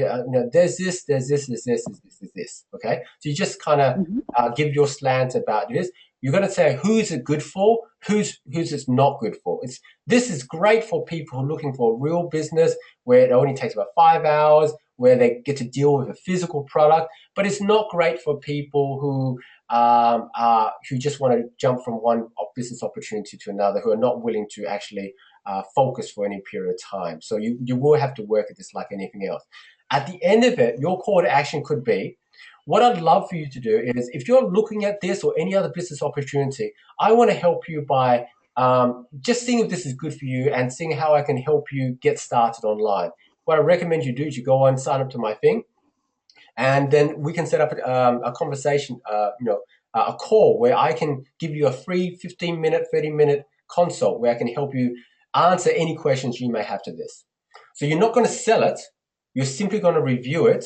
There's this, there's this. Okay, so you just kind of give your slant about this. You're going to say who is it good for, who's it's not good for. This is great for people who are looking for a real business where it only takes about 5 hours, where they get to deal with a physical product, but it's not great for people who just want to jump from one business opportunity to another, who are not willing to actually focus for any period of time. So you will have to work at this like anything else. At the end of it, your call to action could be, what I'd love for you to do is, if you're looking at this or any other business opportunity, I want to help you by just seeing if this is good for you and seeing how I can help you get started online. What I recommend you do is you go on, sign up to my thing, and then we can set up a conversation, a call where I can give you a free 15-minute, 30-minute consult where I can help you answer any questions you may have to this. So you're not going to sell it, you're simply going to review it,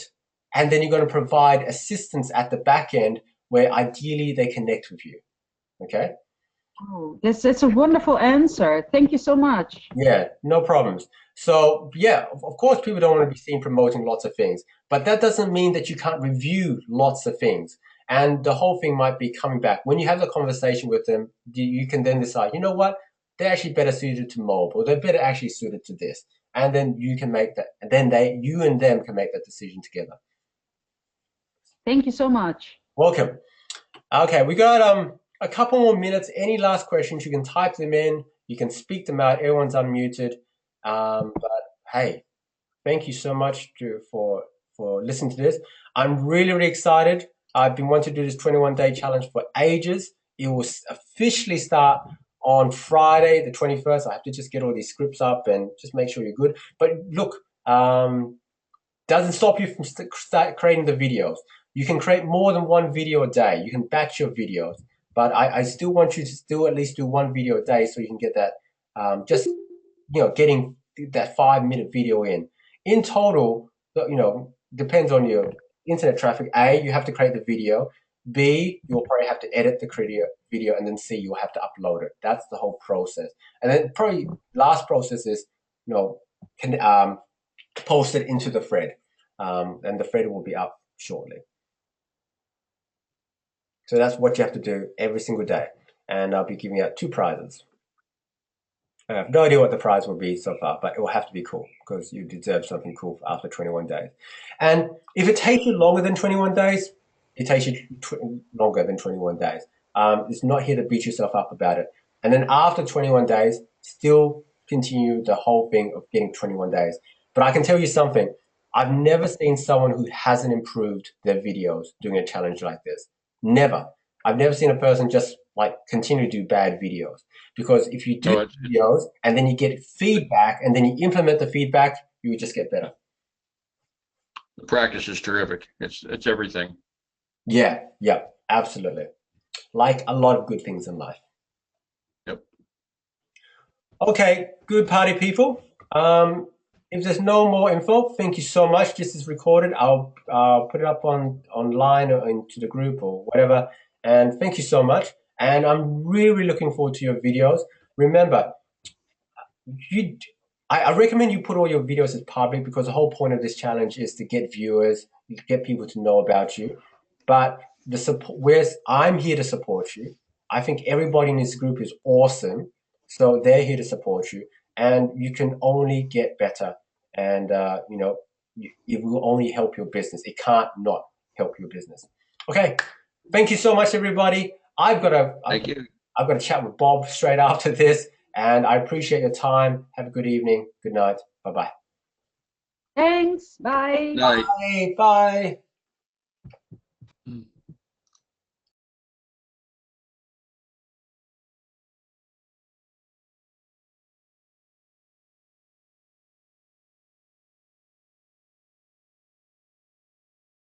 and then you're going to provide assistance at the back end where ideally they connect with you. Okay? Oh, that's a wonderful answer. Thank you so much. Yeah, no problems. So yeah, of course people don't want to be seen promoting lots of things, but that doesn't mean that you can't review lots of things. And the whole thing might be coming back. When you have the conversation with them, you can then decide, you know what, they're actually better suited to mobile, they're better actually suited to this. And then you can make that, and then you and them can make that decision together. Thank you so much. Welcome. Okay, we got a couple more minutes. Any last questions, you can type them in, you can speak them out, everyone's unmuted. But hey, thank you so much for listening to this. I'm really excited. I've been wanting to do this 21-day challenge for ages. It will officially start on Friday, the 21st. I have to just get all these scripts up and just make sure you're good. But look, doesn't stop you from start creating the videos. You can create more than one video a day. You can batch your videos. But I still want you to still at least do one video a day so you can get that, getting that 5-minute video in. In total, depends on your internet traffic. A, you have to create the video. B, you'll probably have to edit the video, and then C, you'll have to upload it. That's the whole process. And then probably last process is, post it into the thread, and the thread will be up shortly. So that's what you have to do every single day. And I'll be giving out 2 prizes. I have no idea what the prize will be so far, but it will have to be cool because you deserve something cool after 21 days. And if it takes you longer than 21 days, it takes you longer than 21 days. It's not here to beat yourself up about it. And then after 21 days, still continue the whole thing of getting 21 days. But I can tell you something. I've never seen someone who hasn't improved their videos doing a challenge like this. Never. I've never seen a person just like continue to do bad videos. Because if you do videos and then you get feedback and then you implement the feedback, you just get better. The practice is terrific. It's everything. Yeah, absolutely. Like a lot of good things in life. Yep. Okay, good party people. if there's no more info, thank you so much. This is recorded. I'll put it up online or into the group or whatever. And thank you so much. And I'm really looking forward to your videos. Remember, I recommend you put all your videos as public because the whole point of this challenge is to get viewers, get people to know about you. But the support, I'm here to support you. I think everybody in this group is awesome. So they're here to support you. And you can only get better. And, you know, it will only help your business. It can't not help your business. Okay. Thank you so much, everybody. Thank you. I've got to chat with Bob straight after this. And I appreciate your time. Have a good evening. Good night. Bye-bye. Thanks. Bye. Night. Bye. Bye.